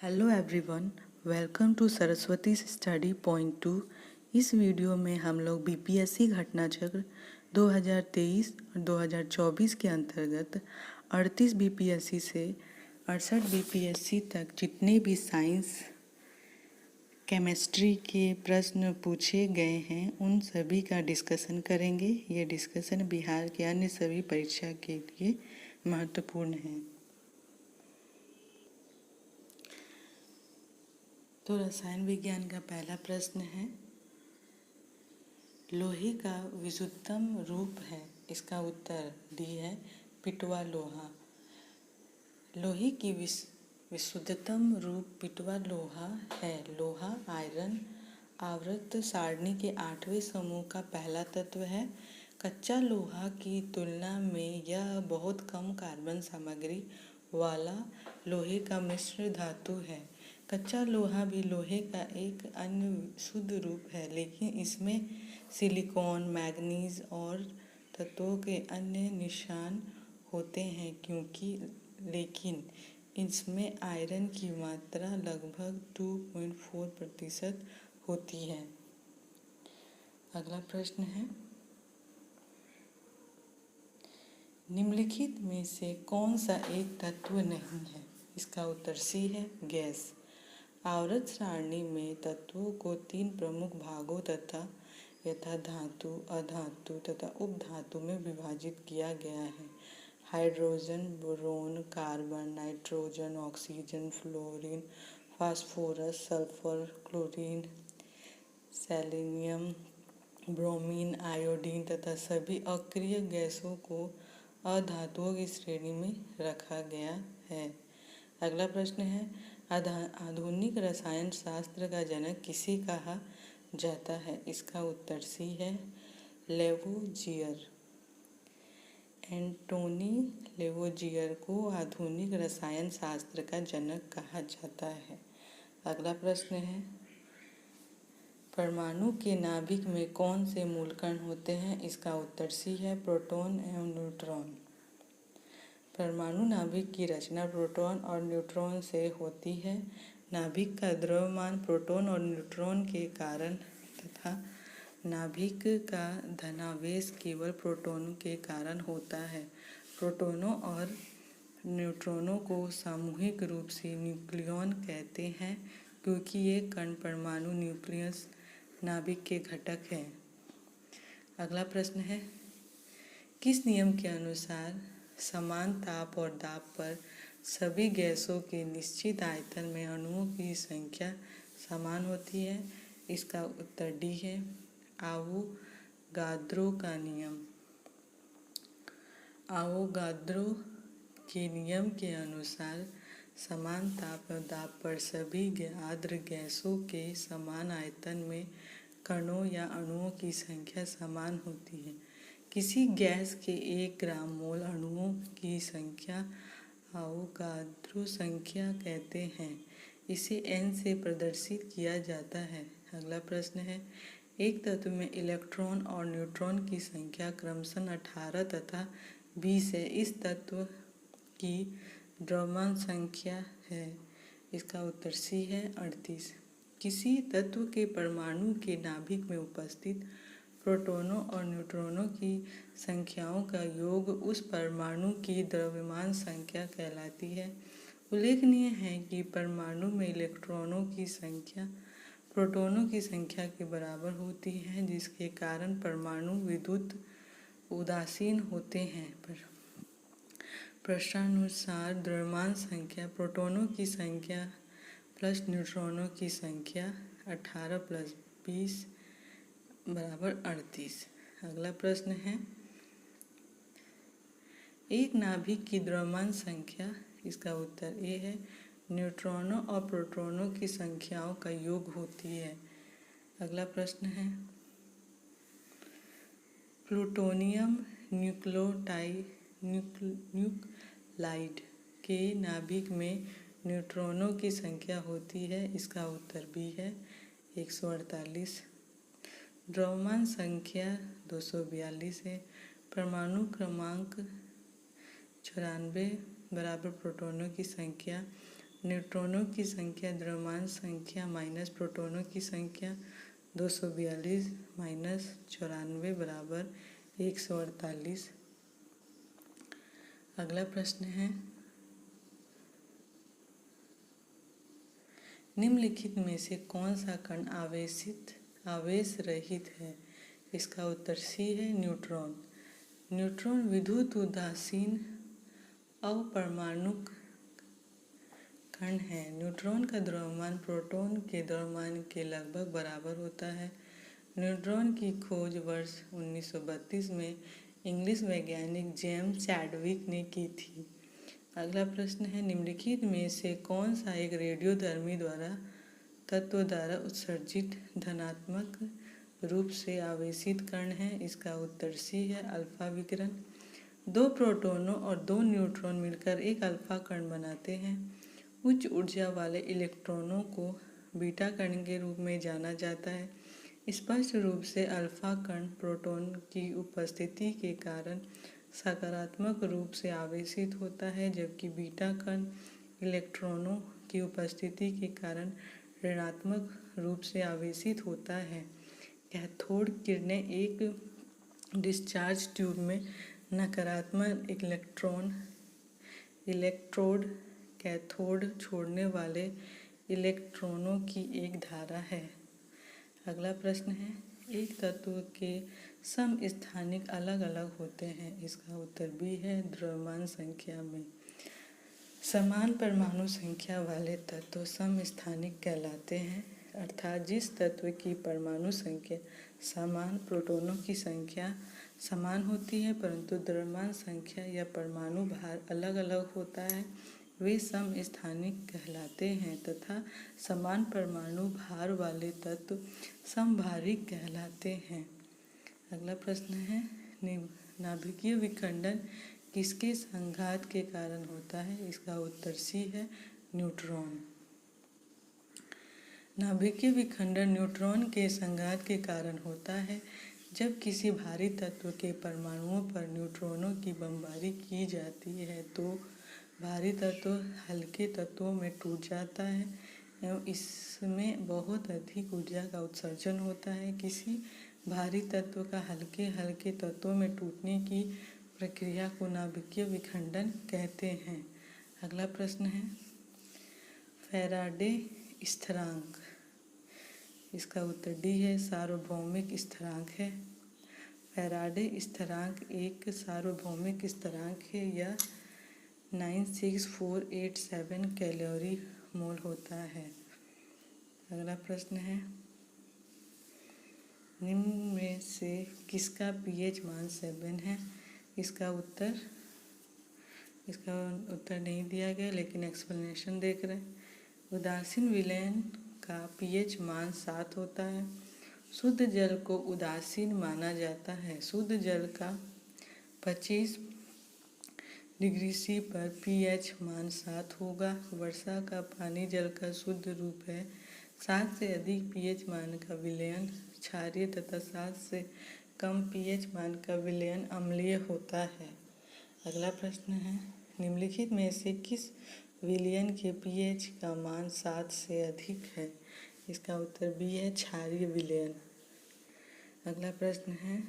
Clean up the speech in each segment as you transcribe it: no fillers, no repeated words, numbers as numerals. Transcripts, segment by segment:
Hello everyone, welcome to Saraswati study point 2। इस video में हम लोग बीपीएससी घटना चक्र 2023 और 2024 के अंतर्गत 38 बीपीएससी से 68 बीपीएससी तक जितने भी साइंस केमिस्ट्री के प्रश्न पूछे गए हैं उन सभी का डिस्कशन करेंगे। ये डिस्कशन बिहार के अन्य सभी परीक्षा के लिए महत्वपूर्ण है। तो रसायन विज्ञान का पहला प्रश्न है, लोहे का विशुद्धतम रूप है। इसका उत्तर डी है, पिटवा लोहा। लोहे की विशुद्धतम रूप पिटवा लोहा है। लोहा आयरन आवर्त सारणी के 8वें समूह का पहला तत्व है। कच्चा लोहा की तुलना में यह बहुत कम कार्बन सामग्री वाला लोहे का मिश्र धातु है। कच्चा लोहा भी लोहे का एक अन्य शुद्ध रूप है, लेकिन इसमें सिलिकॉन, मैग्नीज और तत्वों के अन्य निशान होते हैं लेकिन इसमें आयरन की मात्रा लगभग 2.4% होती है। अगला प्रश्न है, निम्नलिखित में से कौन सा एक तत्व नहीं है। इसका उत्तर सी है, गैस। आवर्त सारणी में तत्वों को 3 प्रमुख भागों यथा धातु, अधातु तथा उपधातु में विभाजित किया गया है। Hydrogen, boron, carbon, nitrogen, oxygen, fluorine, phosphorus, sulphur, chlorine, selenium, bromine, iodine तथा सभी अक्रिय गैसों को अधातुओं की श्रेणी में रखा गया है। अगला प्रश्न है, आधुनिक रसायन शास्त्र का जनक किसे कहा जाता है। इसका उत्तर सी है, लेवोजियर। एंटोनी लेवोजियर को आधुनिक रसायन शास्त्र का जनक कहा जाता है। अगला प्रश्न है, परमाणु के नाभिक में कौन से मूलकण होते हैं। इसका उत्तर सी है, प्रोटॉन एवं न्यूट्रॉन। परमाणु नाभिक की रचना प्रोटॉन और न्यूट्रॉन से होती है। नाभिक का द्रव्यमान प्रोटॉन और न्यूट्रॉन के कारण तथा नाभिक का धनावेश केवल प्रोटॉनों के कारण होता है। प्रोटॉनों और न्यूट्रॉनों को सामूहिक रूप से न्यूक्लियॉन कहते हैं, क्योंकि ये कण परमाणु न्यूक्लियस नाभिक के घटक हैं। अगला प्रश्न है, किस नियम के अनुसार समान ताप और दाब पर सभी गैसों के निश्चित आयतन में अणुओं की संख्या समान होती है। इसका उत्तर डी है, आवोगाद्रो का नियम। आवोगाद्रो के नियम के अनुसार समान ताप और दाब पर सभी आर्द्र गैसों के समान आयतन में कणों या अणुओं की संख्या समान होती है। किसी गैस के 1 ग्राम मोल अणुओं की संख्या आवोगाद्रो संख्या कहते हैं। इसे n से प्रदर्शित किया जाता है। अगला प्रश्न है, एक तत्व में इलेक्ट्रॉन और न्यूट्रॉन की संख्या क्रमशः 18 तथा 20 है। इस तत्व की द्रव्यमान संख्या है। इसका उत्तर सी है, 38। किसी तत्व के परमाणु के नाभिक में उपस्थित प्रोटॉनों और न्यूट्रॉनों की संख्याओं का योग उस परमाणु की द्रव्यमान संख्या कहलाती है। उल्लेखनीय है कि परमाणु में इलेक्ट्रॉनों की संख्या प्रोटॉनों की संख्या के बराबर होती है, जिसके कारण परमाणु विद्युत उदासीन होते हैं। प्रश्नानुसार द्रव्यमान संख्या प्रोटॉनों की संख्या प्लस न्यूट्रॉनों की संख्या 18 + 20 = 38। अगला प्रश्न है, एक नाभिक की द्रव्यमान संख्या। इसका उत्तर ए है, न्यूट्रॉनों और प्रोटॉनों की संख्याओं का योग होती है। अगला प्रश्न है, प्लूटोनियम न्यूक्लाइड के नाभिक में न्यूट्रॉनों की संख्या होती है। इसका उत्तर बी है, 148। द्रव्यमान संख्या 242 है। परमाणु क्रमांक 94 बराबर प्रोटॉनों की संख्या न्यूट्रॉनों की संख्या द्रव्यमान संख्या माइनस प्रोटॉनों की संख्या 242 माइनस 94 बराबर 148। अगला प्रश्न है, निम्नलिखित में से कौन सा कण आवेश रहित है? इसका उत्तर सी है, न्यूट्रॉन। न्यूट्रॉन विद्युत उदासीन अपरमाणुक कण है। न्यूट्रॉन का द्रव्यमान प्रोटॉन के द्रव्यमान के लगभग बराबर होता है। न्यूट्रॉन की खोज वर्ष 1932 में इंग्लिश वैज्ञानिक जेम्स चैडविक ने की थी। अगला प्रश्न है, निम्नलिखित में से कौन सा एक रेडियोधर्मी तत्व द्वारा उत्सर्जित धनात्मक रूप से आवेशित कण है? इसका उत्तर सी है, अल्फा विकिरण। 2 प्रोटॉनों और 2 न्यूट्रॉन मिलकर एक अल्फा कण बनाते हैं। उच्च ऊर्जा वाले इलेक्ट्रॉनों को बीटा कण के रूप में जाना जाता है। स्पष्ट रूप से अल्फा कण प्रोटॉन की उपस्थिति के कारण सकारात्मक रूप से आवेशित होता है, जबकि बीटा कण इलेक्ट्रॉनों की उपस्थिति के कारण ऋणात्मक रूप से आवेशित होता है। कैथोड किरणें एक डिस्चार्ज ट्यूब में नकारात्मक इलेक्ट्रोड कैथोड छोड़ने वाले इलेक्ट्रॉनों की एक धारा है। अगला प्रश्न है, एक तत्व के समस्थानिक अलग अलग होते हैं। इसका उत्तर बी है, द्रव्यमान संख्या में। समान परमाणु संख्या वाले तत्व समस्थानिक कहलाते हैं, अर्थात जिस तत्व की परमाणु संख्या समान प्रोटॉनों की संख्या समान होती है परंतु द्रव्यमान संख्या या परमाणु भार अलग अलग होता है, वे समस्थानिक कहलाते हैं तथा समान परमाणु भार वाले तत्व समभारिक कहलाते हैं। अगला प्रश्न है, नाभिकीय विखंडन किसके संघात के कारण होता है? इसका उत्तर सी है, न्यूट्रॉन। नाभिकीय विखंडन न्यूट्रॉन के संघात के कारण होता है। जब किसी भारी तत्व के परमाणुओं पर न्यूट्रॉनों की बमबारी की जाती है तो भारी तत्व हल्के तत्वों में टूट जाता है एवं इसमें बहुत अधिक ऊर्जा का उत्सर्जन होता है। किसी भारी तत्व का हल्के तत्वों में टूटने की प्रक्रिया को नाभिकीय विखंडन कहते हैं। अगला प्रश्न है, फैराडे स्थिरांक। इसका उत्तर डी है, सार्वभौमिक स्थिरांक है। फैराडे स्थिरांक एक सार्वभौमिक स्थिरांक है। यह 96487 कैलोरी मोल होता है। अगला प्रश्न है, निम्न में से किसका पीएच मान 7 है? इसका उत्तर नहीं दिया गया, लेकिन एक्सप्लेनेशन देख रहे हैं। उदासीन विलयन का पीएच मान 7 होता है। शुद्ध जल को उदासीन माना जाता है। शुद्ध जल का 25 डिग्री सी पर पीएच मान 7 होगा। वर्षा का पानी जल का शुद्ध रूप है। 7 से अधिक पीएच मान का विलयन क्षारीय तथा 7 से कम पीएच मान का विलयन अम्लीय होता है। अगला प्रश्न है, निम्नलिखित में से किस विलयन के पीएच का मान 7 से अधिक है? इसका उत्तर बी है, क्षारीय विलयन। अगला प्रश्न है,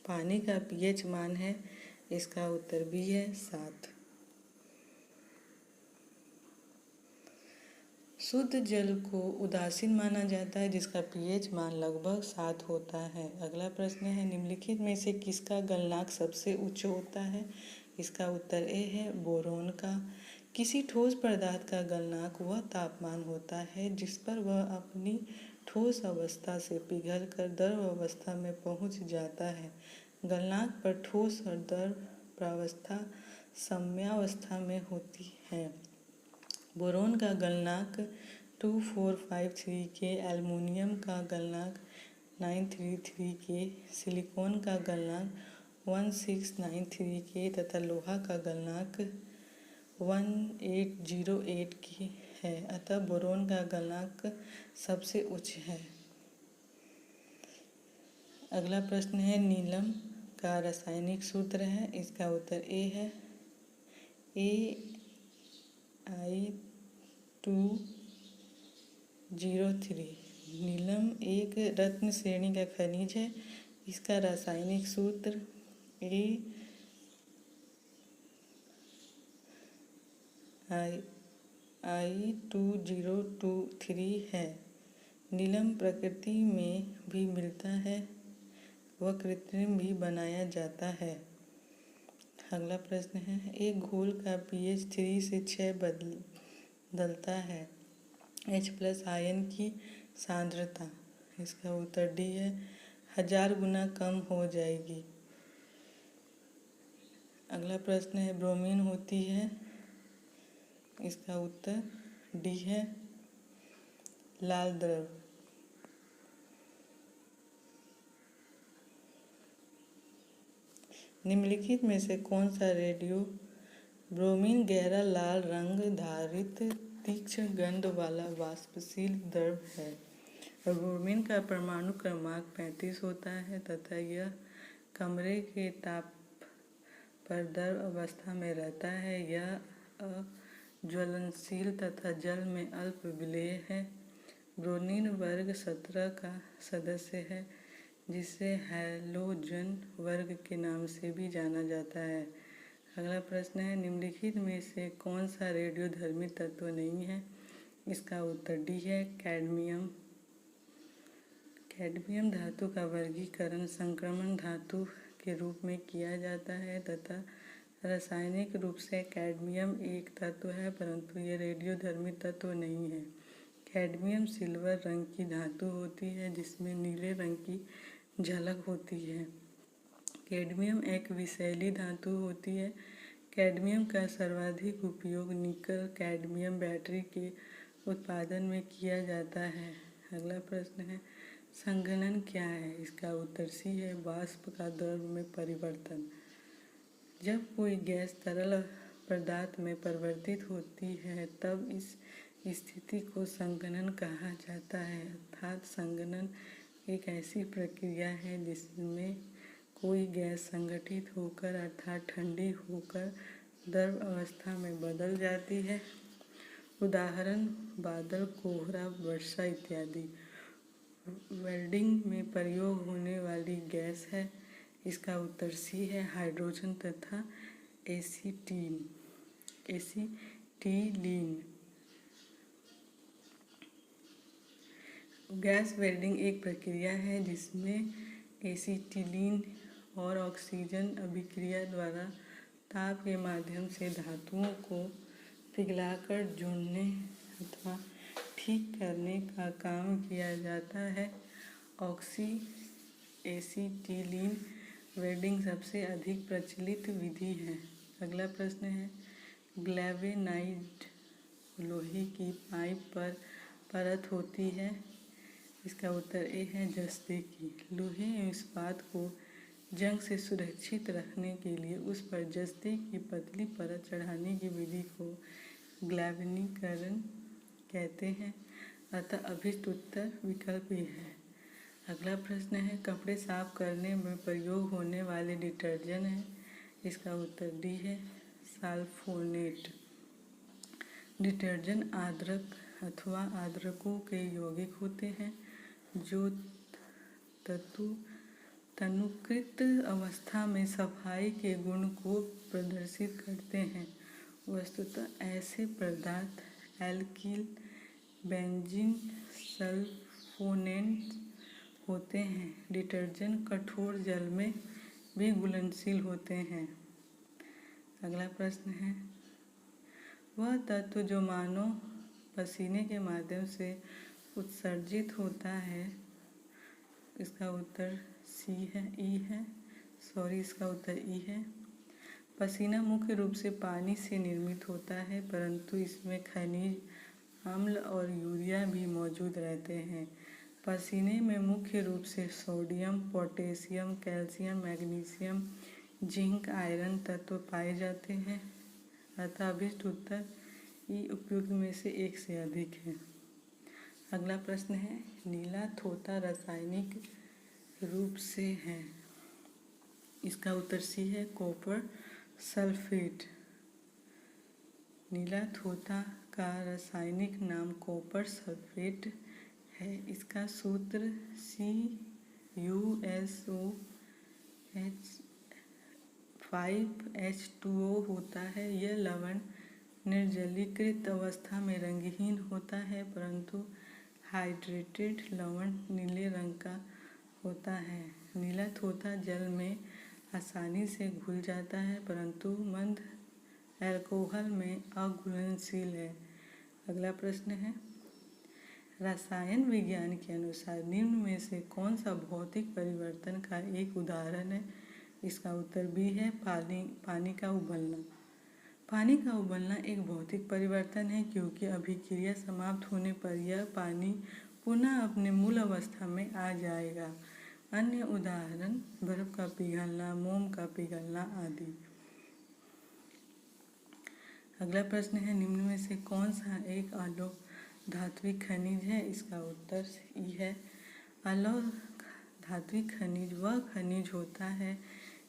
पानी का पीएच मान है? इसका उत्तर बी है, 7। शुद्ध जल को उदासीन माना जाता है जिसका पीएच मान लगभग 7 होता है। अगला प्रश्न है, निम्नलिखित में से किसका गलनांक सबसे उच्च होता है? इसका उत्तर ए है, बोरोन का। किसी ठोस पदार्थ का गलनांक वह तापमान होता है जिस पर वह अपनी ठोस अवस्था से पिघलकर द्रव अवस्था में पहुंच जाता है। गलनांक पर ठोस और द्रव प्रावस्था साम्यावस्था में होती है। बोरोन का गलनांक 2453 के, एल्युमिनियम का गलनांक 933 के, सिलिकॉन का गलनांक 1693 के तथा लोहा का गलनांक 1808 की है। अतः बोरोन का गलनांक सबसे उच्च है। अगला प्रश्न है, नीलम का रासायनिक सूत्र है? इसका उत्तर ए है, 203। नीलम एक रत्न श्रेणी का खनिज है। इसका रासायनिक सूत्र I2023 है। नीलम प्रकृति में भी मिलता है, वह कृत्रिम भी बनाया जाता है। अगला प्रश्न है, एक घोल का pH 3 से 6 बदलता है। H+ आयन की सांद्रता, इसका उत्तर डी है, 1000 गुना कम हो जाएगी। अगला प्रश्न है, ब्रोमीन होती है, इसका उत्तर डी है, लाल द्रव। निम्नलिखित में से कौन सा रेडियो ब्रोमीन गहरा लाल रंग धारित तीक्ष्ण गंध वाला वाष्पशील द्रव है। ब्रोमीन का परमाणु क्रमांक 35 होता है तथा यह कमरे के ताप पर द्रव अवस्था में रहता है। यह अज्वलनशील तथा जल में अल्प विलेय है। ब्रोमीन वर्ग 17 का सदस्य है, जिसे हैलोजन वर्ग के नाम से भी जाना जाता है। अगला प्रश्न है, निम्नलिखित में से कौन सा रेडियोधर्मी तत्व नहीं है। इसका उत्तर डी है, कैडमियम। कैडमियम धातु का वर्गीकरण संक्रमण धातु के रूप में किया जाता है तथा रासायनिक रूप से कैडमियम एक तत्व है, परंतु यह रेडियोधर्मी तत्व नहीं है। कैडमियम सिल्वर रंग की धातु होती है जिसमें नीले रंग की झलक होती है। कैडमियम एक विषैली धातु होती है। कैडमियम का सर्वाधिक उपयोग निकल कैडमियम बैटरी के उत्पादन में किया जाता है। अगला प्रश्न है, संघनन क्या है। इसका उत्तर सी है, वाष्प का द्रव में परिवर्तन। जब कोई गैस तरल पदार्थ में परिवर्तित होती है तब इस स्थिति को संघनन कहा जाता है। अर्थात संघनन एक ऐसी प्रक्रिया है जिसमें कोई गैस संगठित होकर अर्थात ठंडी होकर द्रव अवस्था में बदल जाती है। उदाहरण बादल, कोहरा, वर्षा इत्यादि। वेल्डिंग में प्रयोग होने वाली गैस है। इसका उत्तर सी है, हाइड्रोजन तथा एसीटीलीन। गैस वेल्डिंग एक प्रक्रिया है जिसमें एसीटिलीन और ऑक्सीजन अभिक्रिया द्वारा ताप के माध्यम से धातुओं को पिघलाकर जोड़ने अथवा ठीक करने का काम किया जाता है। ऑक्सी एसीटिलीन वेल्डिंग सबसे अधिक प्रचलित विधि है। अगला प्रश्न है, ग्लैवेनाइड लोहे की पाइप पर परत होती है। इसका उत्तर ए है, जस्ते की। लोहे एवं इस्पात को जंग से सुरक्षित रखने के लिए उस पर जस्ते की पतली परत चढ़ाने की विधि को ग्लैवेनीकरण कहते हैं। अतः अभिष्ट उत्तर विकल्प ए है। अगला प्रश्न है, कपड़े साफ करने में प्रयोग होने वाले डिटर्जेंट है। इसका उत्तर डी है, साल्फोनेट। डिटर्जेंट आर्द्रक अथवा आर्द्रकों के यौगिक होते हैं जो तनुकृत अवस्था में सफाई के गुण को प्रदर्शित करते हैं। वस्तुतः ऐसे पदार्थ एल्किल, बेंजीन, सल्फोनेट्स होते हैं। डिटर्जेंट कठोर जल में भी घुलनशील होते हैं। अगला प्रश्न है, वह तत्व जो मानव पसीने के माध्यम से उत्सर्जित होता है। इसका उत्तर सी है, ई है, इसका उत्तर ई है। पसीना मुख्य रूप से पानी से निर्मित होता है, परंतु इसमें खनिज अम्ल और यूरिया भी मौजूद रहते हैं। पसीने में मुख्य रूप से sodium, potassium, calcium, magnesium, zinc, iron तत्व पाए जाते हैं। अतः अभिष्ट उत्तर ई उपयुक्त में से एक से अधिक है। अगला प्रश्न है, नीला थोथा रासायनिक रूप से है। इसका उत्तर सी है, कॉपर सल्फेट। नीला थोथा का रासायनिक नाम कॉपर सल्फेट है। इसका सूत्र CuSO5H2O होता है। यह लवण निर्जलीकृत अवस्था में रंगहीन होता है, परंतु हाइड्रेटेड लवण नीले रंग का होता है। नीला थोथा जल में आसानी से घुल जाता है, परंतु मंद अल्कोहल में अघुलनशील है। अगला प्रश्न है, रसायन विज्ञान के अनुसार निम्न में से कौन सा भौतिक परिवर्तन का एक उदाहरण है? इसका उत्तर बी है पानी का उबलना। पानी का उबलना एक भौतिक परिवर्तन है, क्योंकि अभिक्रिया समाप्त होने पर यह पानी पुनः अपने मूल अवस्था में आ जाएगा। अन्य उदाहरण बर्फ का पिघलना, मोम का पिघलना आदि। अगला प्रश्न है, निम्न में से कौन सा एक अलौह धात्विक खनिज है? इसका उत्तर ई है। अलौह धात्विक खनिज वह खनिज होता है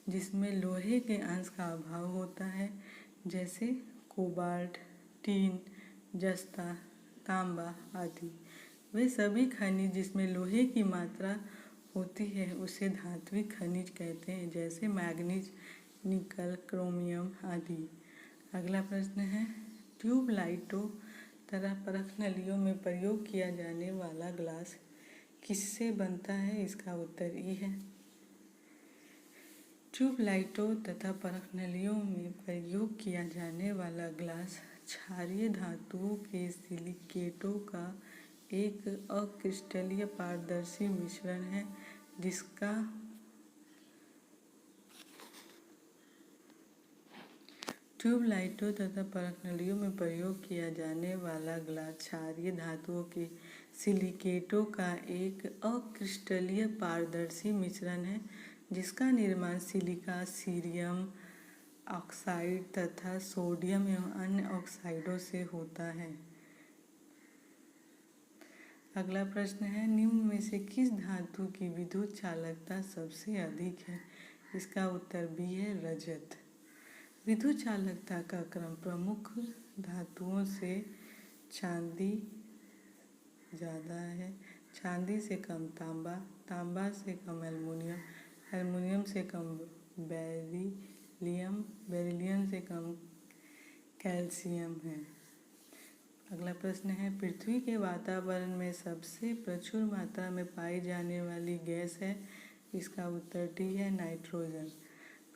जिसमें लोहे के अंश का अभाव होता है, जैसे कोबाल्ट, टीन, जस्ता, तांबा आदि। वे सभी खनिज जिसमें लोहे की मात्रा होती है उसे धात्विक खनिज कहते हैं, जैसे मैग्नीज, निकल, क्रोमियम आदि। अगला प्रश्न है, ट्यूबलाइटों तथा परख नलियों में प्रयोग किया जाने वाला ग्लास किससे बनता है? इसका उत्तर ई है। ट्यूबलाइटों तथा परख नलियों में प्रयोग किया जाने वाला ग्लास क्षारीय धातुओं के सिलिकेटों का एक अक्रिस्टलीय पारदर्शी मिश्रण है, जिसका ट्यूबलाइटों तथा परख नलियों में प्रयोग किया जाने वाला ग्लास क्षारीय धातुओं के सिलिकेटों का एक अक्रिस्टलीय पारदर्शी मिश्रण है, जिसका निर्माण सिलिका, सीरियम ऑक्साइड तथा सोडियम एवं अन्य ऑक्साइडों से होता है। अगला प्रश्न है, निम्न में से किस धातु की विद्युत चालकता सबसे अधिक है? इसका उत्तर बी है, रजत। विद्युत चालकता का क्रम प्रमुख धातुओं से चांदी ज़्यादा है, चांदी से कम तांबा, तांबा से कम एल्युमिनियम, एल्युमिनियम से कम बेरिलियम, बेरिलियम से कम कैल्शियम है। अगला प्रश्न है, पृथ्वी के वातावरण में सबसे प्रचुर मात्रा में पाई जाने वाली गैस है? इसका उत्तर डी है, नाइट्रोजन।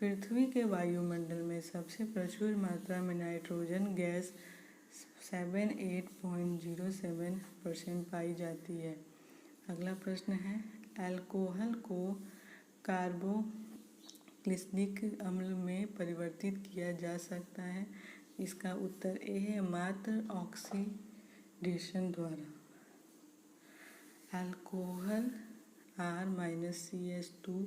पृथ्वी के वायुमंडल में सबसे प्रचुर मात्रा में नाइट्रोजन गैस 78.07% पाई जाती है। अगला प्रश्न है, अल्कोहल को कार्बोक्सिलिक अम्ल में परिवर्तित किया जा सकता है? इसका उत्तर ए है, मात्र ऑक्सीडेशन द्वारा। अल्कोहल R-CH2-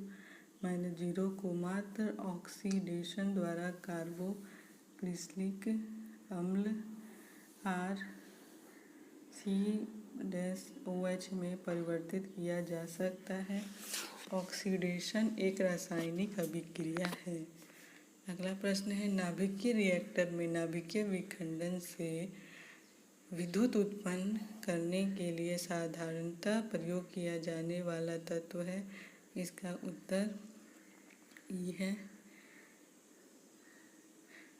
को मात्र ऑक्सीडेशन द्वारा कार्बोक्सिलिक अम्ल RCOH में परिवर्तित किया जा सकता है। ऑक्सीडेशन एक रासायनिक अभिक्रिया है। अगला प्रश्न है, नाभिकीय रिएक्टर में नाभिकीय विखंडन से विद्युत उत्पन्न करने के लिए साधारणतः प्रयोग किया जाने वाला तत्व है? इसका उत्तर ई है।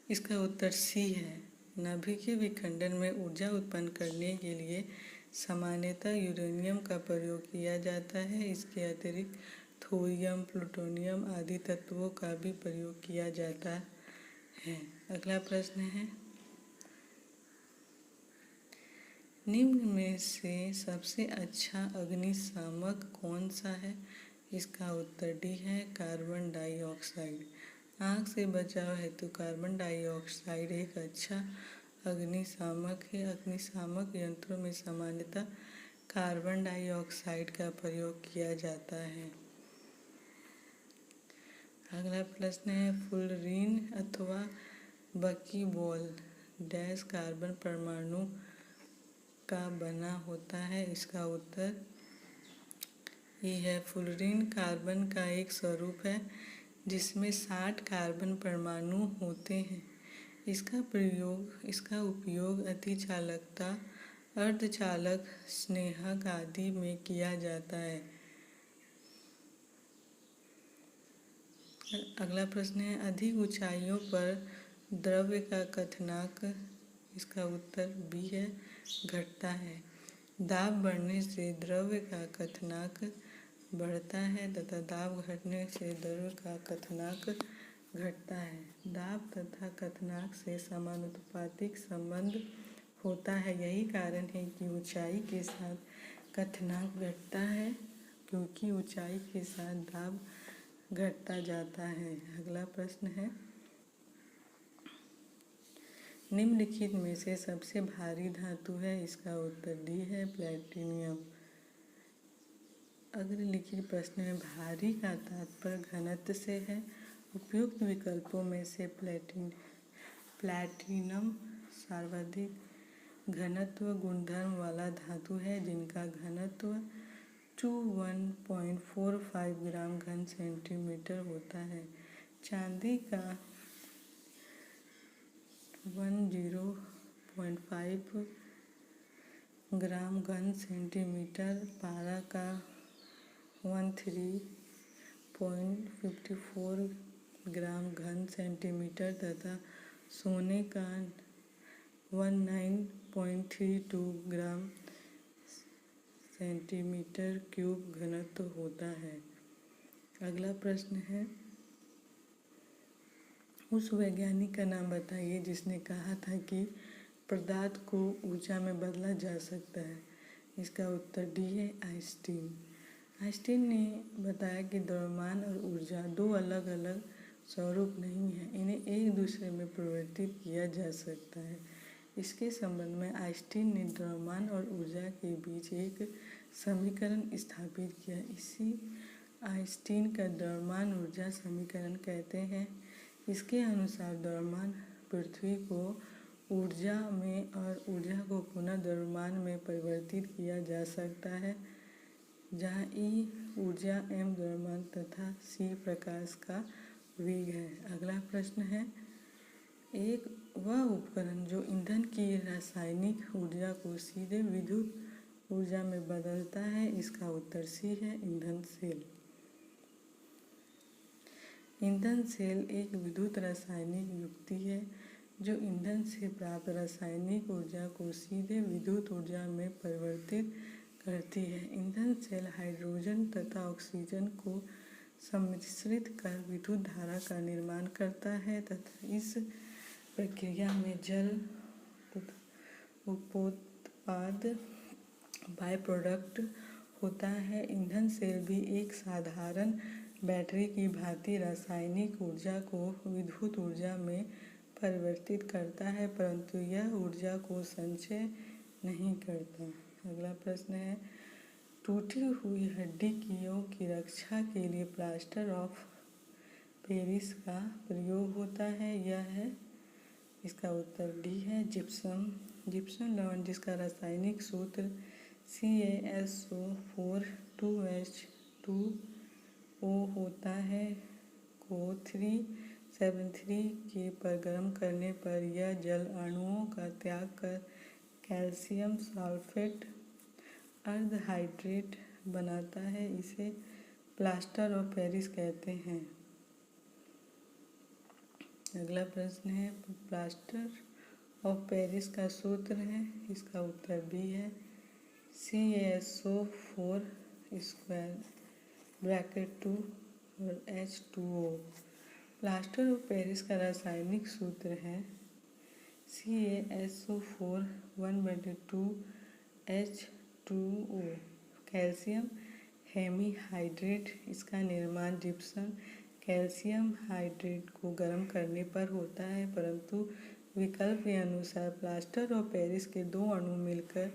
इसका उत्तर सी है। नाभिकीय विखंडन में ऊर्जा उत्पन्न करने के लिए सामान्यतः यूरेनियम का प्रयोग किया जाता है। इसके अतिरिक्त थोरियम, प्लूटोनियम आदि तत्वों का भी प्रयोग किया जाता है। अगला प्रश्न है, निम्न में से सबसे अच्छा अग्निशामक कौन सा है? इसका उत्तर डी है, कार्बन डाइऑक्साइड। आग से बचाव हेतु कार्बन डाइऑक्साइड एक अच्छा अग्निशामक है। अग्निशामक यंत्रों में सामान्यतः कार्बन डाइऑक्साइड का प्रयोग किया जाता है। अगला प्रश्न है, फुलरीन अथवा बकीबॉल डैश कार्बन परमाणु का बना होता है? इसका उत्तर ये है। फुलरीन कार्बन का एक स्वरूप है जिसमें 60 कार्बन परमाणु होते हैं। इसका उपयोग अतिचालकता, अर्धचालक, स्नेहक आदि में किया जाता है। अगला प्रश्न है, अधिक ऊंचाइयों पर द्रव्य का क्वथनांक, इसका उत्तर बी है, घटता है। दाब बढ़ने से द्रव्य का क्वथनांक बढ़ता है तथा दाब घटने से द्रव्य का क्वथनांक घटता है। दाब तथा क्वथनांक से समानुपातिक संबंध होता है। यही कारण है कि ऊंचाई के साथ क्वथनांक घटता है, क्योंकि ऊंचाई के साथ दाब घटता जाता है। अगला प्रश्न है, निम्नलिखित में से सबसे भारी धातु है, इसका उत्तर डी है, प्लैटिनम। अगले लिखित प्रश्न में भारी का तात्पर्य घनत्व से है। उपयुक्त विकल्पों में से प्लैटिनम सर्वाधिक घनत्व गुणधर्म वाला धातु है, जिनका घनत्व 21.45 ग्राम घन सेंटीमीटर होता है। चांदी का 10.5 ग्राम घन सेंटीमीटर, पारा का 13.54 ग्राम घन सेंटीमीटर तथा सोने का 19.32 ग्राम सेंटीमीटर क्यूब घनत्व होता है। अगला प्रश्न है, उस वैज्ञानिक का नाम बताइए जिसने कहा था कि पदार्थ को ऊर्जा में बदला जा सकता है। इसका उत्तर डी है, आइंस्टीन। आइंस्टीन ने बताया कि द्रव्यमान और ऊर्जा दो अलग अलग स्वरूप नहीं है, इन्हें एक दूसरे में परिवर्तित किया जा सकता है। इसके संबंध में आइंस्टीन ने द्रव्यमान और ऊर्जा के बीच एक समीकरण स्थापित किया। इसी आइंस्टीन का द्रव्यमान ऊर्जा समीकरण कहते हैं। इसके अनुसार द्रव्यमान पृथ्वी को ऊर्जा में और ऊर्जा को पुनः द्रव्यमान में परिवर्तित किया जा सकता है, जहाँ E ऊर्जा, M द्रव्यमान तथा C प्रकाश का वेग है। अगला प्रश्न है, एक वह उपकरण जो ईंधन की रासायनिक ऊर्जा को सीधे विद्युत ऊर्जा में बदलता है, इसका उत्तर सी है, ईंधन सेल। ईंधन सेल एक विद्युत रासायनिक युक्ति है जो ईंधन से प्राप्त रासायनिक ऊर्जा को सीधे विद्युत ऊर्जा में परिवर्तित करती है। ईंधन सेल हाइड्रोजन तथा ऑक्सीजन को सम्मिश्रित कर विद्युत धारा का निर्माण करता है तथा इस प्रक्रिया में जल उपोत्पाद बाय प्रोडक्ट होता है। ईंधन सेल भी एक साधारण बैटरी की भांति रासायनिक ऊर्जा को विद्युत ऊर्जा में परिवर्तित करता है, परंतु यह ऊर्जा को संचय नहीं करता। अगला प्रश्न है, टूटी हुई हड्डियों की रक्षा के लिए प्लास्टर ऑफ पेरिस का प्रयोग होता है। यह है, इसका उत्तर डी है, जिप्सम। जिप्सम लवण जिसका रासायनिक सूत्र CaSO4 2H2O होता है, को 373 के पर गर्म करने पर यह जल अणुओं का त्याग कर कैल्शियम सल्फेट अर्धहाइड्रेट बनाता है। इसे प्लास्टर ऑफ पेरिस कहते हैं। अगला प्रश्न है, प्लास्टर ऑफ पेरिस का सूत्र है, इसका उत्तर बी है, CaSO4 स्क्वायर ब्रैकेट 2 और H2O। प्लास्टर ऑफ पेरिस का रासायनिक सूत्र है CaSO4 1/2 H2O कैल्शियम हेमीहाइड्रेट। इसका निर्माण जिप्सम कैल्शियम हाइड्रेट को गर्म करने पर होता है, परंतु विकल्प के अनुसार प्लास्टर ऑफ पेरिस के दो अणु मिलकर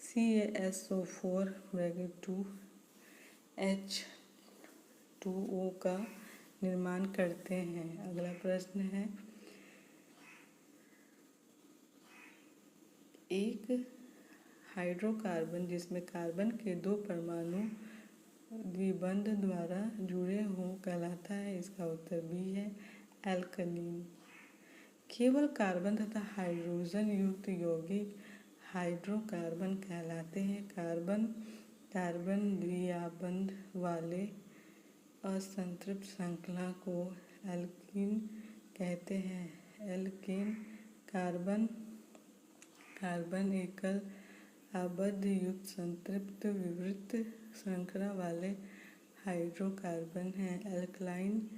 CaSO4 2 H2O का निर्माण करते हैं। अगला प्रश्न है, एक हाइड्रोकार्बन जिसमें कार्बन के दो परमाणु द्विबंध द्वारा जुड़े हों कहलाता है। इसका उत्तर बी है, एल्कलीन। केवल कार्बन तथा हाइड्रोजन युक्त यौगिक हाइड्रोकार्बन कहलाते हैं। कार्बन कार्बन द्विआबंध वाले असंतृप्त श्रृंखला को एल्कीन कहते हैं। एल्कीन कार्बन कार्बन एकल आबद्ध युक्त संतृप्त विवृत श्रृंखला वाले हाइड्रोकार्बन हैं। एल्कलाइन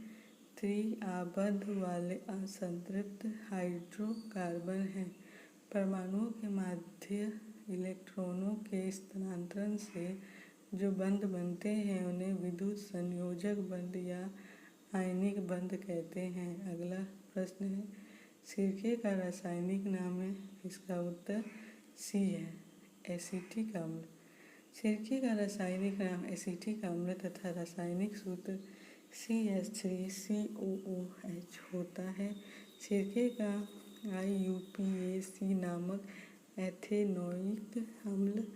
त्रिआबद्ध वाले असंतृप्त हाइड्रोकार्बन हैं। परमाणुओं के मध्य इलेक्ट्रॉनों के स्थानांतरण से जो बंध बनते हैं उन्हें विद्युत संयोजक बंध या आयनिक बंध कहते हैं। अगला प्रश्न है, सिरके का रासायनिक नाम है। इसका उत्तर सी है, एसिटिक अम्ल। सिरके का रासायनिक नाम एसिटिक अम्ल तथा रासायनिक सूत्र CH3COOH होता है। सिरके का IUPAC नामक एथेनोइक अम्ल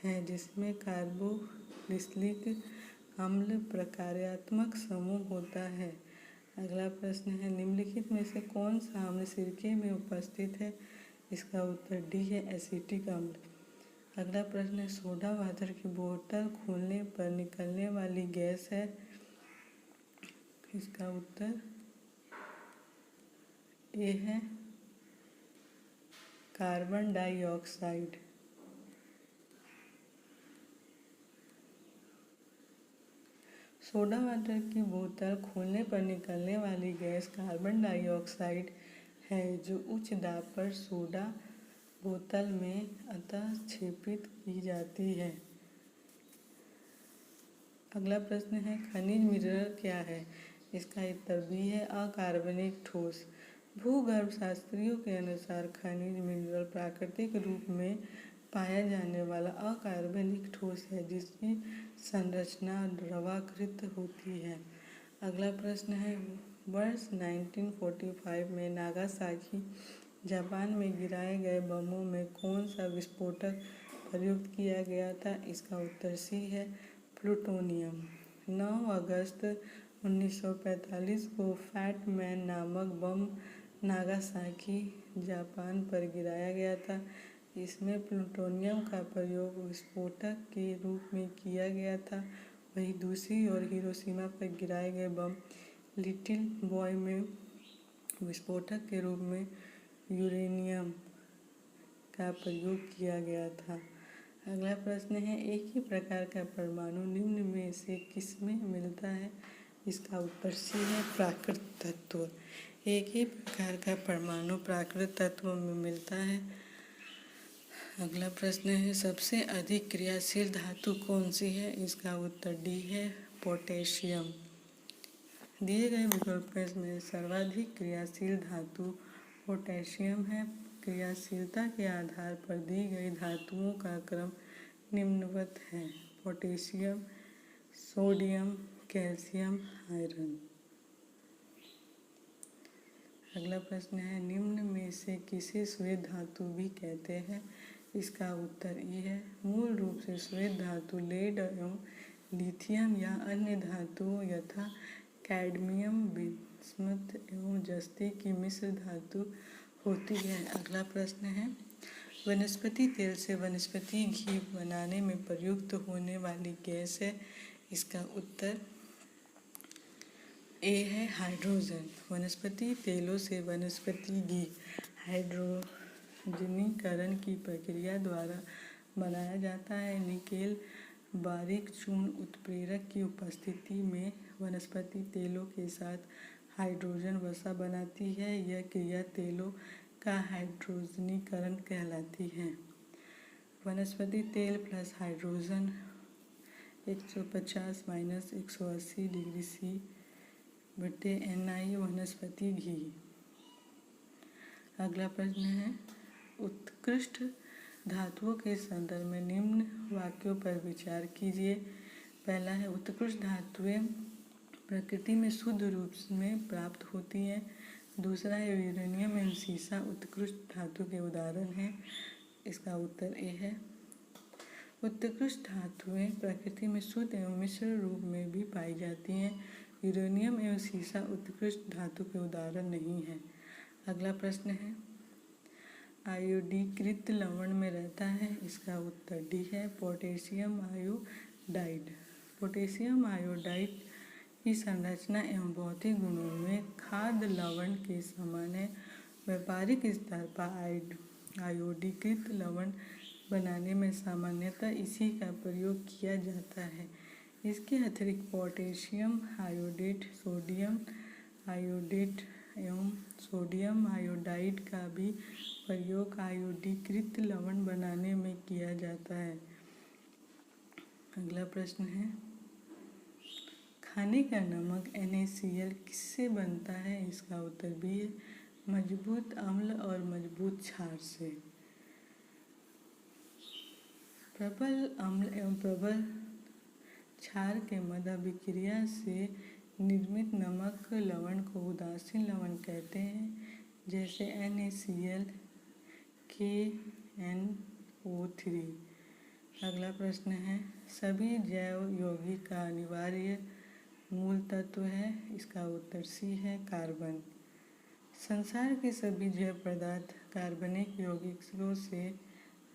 है जिसमें कार्बोक्सिलिक अम्ल प्रकार्यात्मक समूह होता है। अगला प्रश्न है, निम्नलिखित में से कौन सा अम्ल सिरके में उपस्थित है? इसका उत्तर डी है, एसिटिक अम्ल। अगला प्रश्न है, सोडा वाटर की बोतल खोलने पर निकलने वाली गैस है। इसका उत्तर ए है, कार्बन डाइऑक्साइड। सोडा वाटर की बोतल खोलने पर निकलने वाली गैस कार्बन डाइऑक्साइड है जो उच्च दाब पर सोडा बोतल में अंतःक्षेपित की जाती है। अगला प्रश्न है, खनिज मिनरल क्या है? इसका उत्तर बी है, अकार्बनिक ठोस। भूगर्भ शास्त्रियों के अनुसार खनिज मिनरल प्राकृतिक रूप में पाया जाने वाला अकार्बनिक ठोस है जिसकी संरचना द्रवाकृत होती है। अगला प्रश्न है, वर्ष 1945 में नागासाकी जापान में गिराए गए बमों में कौन सा विस्फोटक प्रयुक्त किया गया था? इसका उत्तर सी है, प्लूटोनियम। 9 अगस्त 1945 को फैट मैन नामक बम नागासाकी जापान पर गिराया गया था। इसमें प्लूटोनियम का प्रयोग विस्फोटक के रूप में किया गया था। वहीं दूसरी ओर हिरोशिमा पर गिराए गए बम लिटिल बॉय में विस्फोटक के रूप में यूरेनियम का प्रयोग किया गया था। अगला प्रश्न है, एक ही प्रकार का परमाणु निम्न में से किसमें मिलता है? इसका उत्तर सी है, प्राकृत तत्व। एक ही प्रकार का परमाणु प्राकृत तत्व में मिलता है। अगला प्रश्न है, सबसे अधिक क्रियाशील धातु कौन सी है? इसका उत्तर डी है, पोटेशियम। दिए गए विकल्प में सर्वाधिक क्रियाशील धातु पोटेशियम है। क्रियाशीलता के आधार पर दी गई धातुओं का क्रम निम्नवत है, पोटेशियम, सोडियम, कैल्शियम, आयरन। अगला प्रश्न है, निम्न में से किसे श्वेत धातु भी कहते हैं? इसका उत्तर ई है, मूल रूप से श्वेत धातु लेड एवं लिथियम या अन्य धातुओं यथा कैडमियम, बिस्मथ एवं जस्ते की मिश्र धातु होती है। अगला प्रश्न है, वनस्पति तेल से वनस्पति घी बनाने में प्रयुक्त होने वाली गैस है। इसका उत्तर ए है, हाइड्रोजन। वनस्पति तेलों से वनस्पति घी हाइड्रोजनीकरण की प्रक्रिया द्वारा बनाया जाता है। निकेल बारीक चूर्ण उत्प्रेरक की उपस्थिति में वनस्पति तेलों के साथ हाइड्रोजन वसा बनाती है। यह क्रिया तेलों का हाइड्रोजनीकरण कहलाती है। वनस्पति तेल प्लस हाइड्रोजन 150 - 180 डिग्री C बटे NI वनस्पति घी। अगला प्रश्न है, उत्कृष्ट धातुओं के संदर्भ में निम्न वाक्यों पर विचार कीजिए। पहला है, उत्कृष्ट धातुएं प्रकृति में शुद्ध रूप में प्राप्त होती हैं। दूसरा है, यूरेनियम एवं सीसा उत्कृष्ट धातु के उदाहरण हैं। इसका उत्तर ए है। उत्कृष्ट धातुएं प्रकृति में शुद्ध एवं मिश्र रूप में भी पाई जाती हैं। यूरेनियम एवं सीसा उत्कृष्ट धातु के उदाहरण नहीं है। अगला प्रश्न है, आयोडीकृत लवण में रहता है, इसका उत्तर डी है, पोटेशियम आयोडाइड। पोटेशियम आयोडाइड की संरचना एवं भौतिक गुणों में खाद्य लवण के समान है। व्यापारिक स्तर पर आयोडीकृत लवण बनाने में सामान्यतः इसी का प्रयोग किया जाता है। इसके अतिरिक्त पोटेशियम आयोडेट, सोडियम आयोडेट एवं सोडियम आयोडाइड का भी प्रयोग आयोडीकृत लवण बनाने में किया जाता है। अगला प्रश्न है, खाने का नमक NaCl किससे बनता है, इसका उत्तर बी है, मजबूत अम्ल और मजबूत क्षार से। प्रबल अम्ल एवं प्रबल क्षार के मध्य अभिक्रिया से निर्मित नमक लवण को उदासीन लवण कहते हैं, जैसे NaCl, KNO3। अगला प्रश्न है, सभी जैव यौगिक का अनिवार्य मूल तत्व है, इसका उत्तर सी है, कार्बन। संसार के सभी जैव पदार्थ कार्बनिक यौगिकों से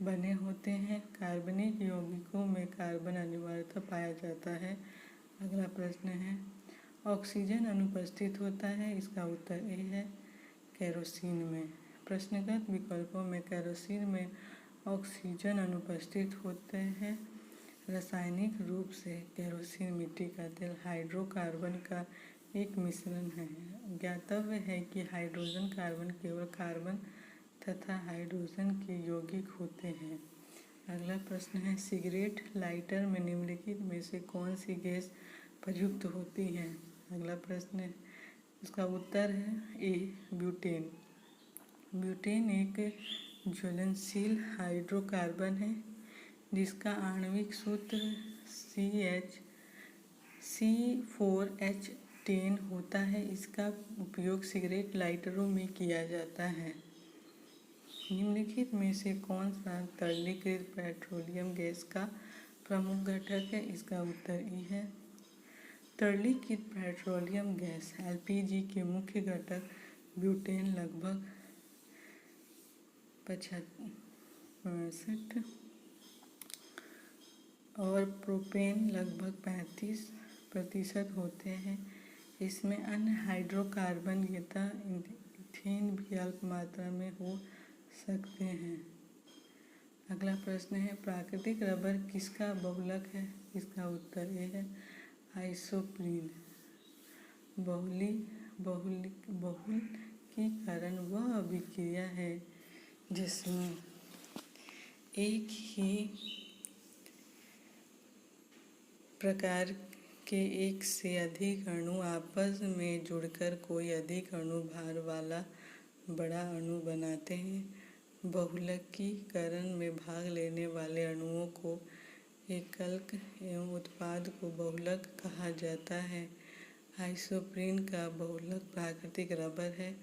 बने होते हैं। कार्बनिक यौगिकों में कार्बन अनिवार्यतः पाया जाता है। अगला प्रश्न है, ऑक्सीजन अनुपस्थित होता है, इसका उत्तर ए है, केरोसिन में। प्रश्नगत विकल्पों में केरोसिन में ऑक्सीजन अनुपस्थित होते हैं। रासायनिक रूप से केरोसिन मिट्टी का तेल हाइड्रोकार्बन का एक मिश्रण है। ज्ञातव्य है कि हाइड्रोजन कार्बन केवल कार्बन तथा हाइड्रोजन के यौगिक होते हैं। अगला प्रश्न है, सिगरेट लाइटर में निम्नलिखित में से कौन सी गैस प्रयुक्त होती है। अगला प्रश्न है, इसका उत्तर है ए, ब्यूटेन। ब्यूटेन एक ज्वलनशील हाइड्रोकार्बन है जिसका आणविक सूत्र C4H10 होता है। इसका उपयोग सिगरेट लाइटरों में किया जाता है। निम्नलिखित में से कौन सा तरलीकृत पेट्रोलियम गैस का प्रमुख घटक है, इसका उत्तर ई है, तरलीकृत पेट्रोलियम गैस LPG के मुख्य घटक ब्यूटेन लगभग 65% और प्रोपेन लगभग 35% होते हैं। इसमें अन्य हाइड्रोकार्बन यथा इथेन भी अल्प मात्रा में हो सकते हैं। अगला प्रश्न है, प्राकृतिक रबर किसका बहुलक है, इसका उत्तर ए है, आइसोप्रीन। बहुल के कारण वह अभिक्रिया है जिसमें एक ही प्रकार के एक से अधिक अणु आपस में जुड़कर कोई अधिक अणु भार वाला बड़ा अणु बनाते हैं। बहुलकीकरण में भाग लेने वाले अणुओं को एकलक एवं उत्पाद को बहुलक कहा जाता है। आइसोप्रीन का बहुलक प्राकृतिक रबर है।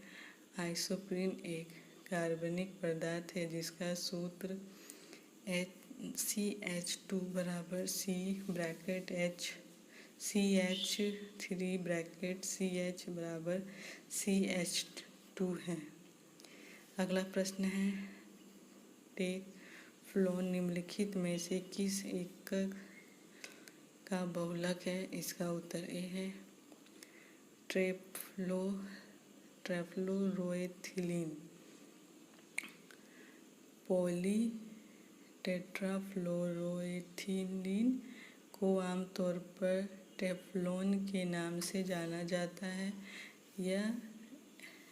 आइसोप्रीन एक कार्बनिक पदार्थ है जिसका सूत्र CH2 बराबर CH3 बराबर CH2 है। अगला प्रश्न है, टेफ्लॉन निम्नलिखित में से किस एकक का बहुलक है, इसका उत्तर ए है, ट्रेफ्लोरोएथिलीन। पॉलीटेट्राफ्लोरोएथिलीन को आमतौर पर टेफ्लॉन के नाम से जाना जाता है। यह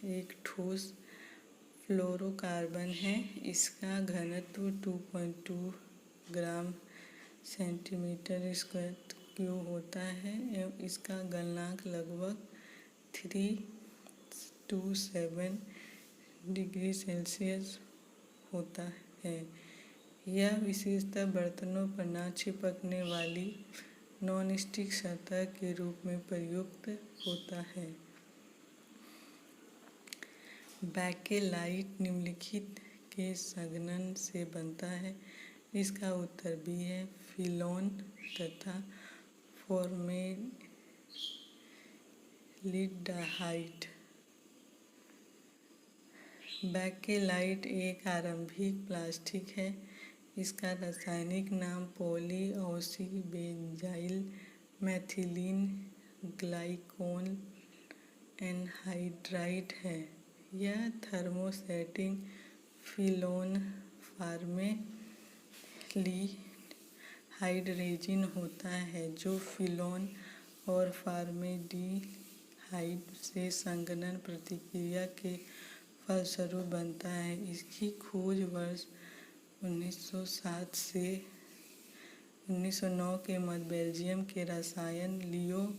एक ठोस फ्लोरोकार्बन है। इसका घनत्व 2.2 ग्राम सेंटीमीटर स्क्वायर क्यूब होता है एवं इसका गलनांक लगभग 327 डिग्री सेल्सियस होता है। यह विशेषता बर्तनों पर न चिपकने वाली नॉनस्टिक सतह के रूप में प्रयुक्त होता है। बैकेलाइट निम्नलिखित के संघनन से बनता है, इसका उत्तर बी है, फिलॉन तथा फॉर्मेल्डिहाइड। बैकेलाइट एक आरंभिक प्लास्टिक है। इसका रासायनिक नाम पॉलीऑक्सीबेंजाइल मैथिलीन ग्लाइकोल एनहाइड्राइड है। यह थर्मोस्टेटिक फिनोल फॉर्मेल्डिहाइड रेजिन होता है जो फिनोल और फॉर्मेल्डिहाइड से संघनन प्रतिक्रिया के फलस्वरूप बनता है। इसकी खोज वर्ष 1907 से 1909 के मध्य बेल्जियम के रसायन लियो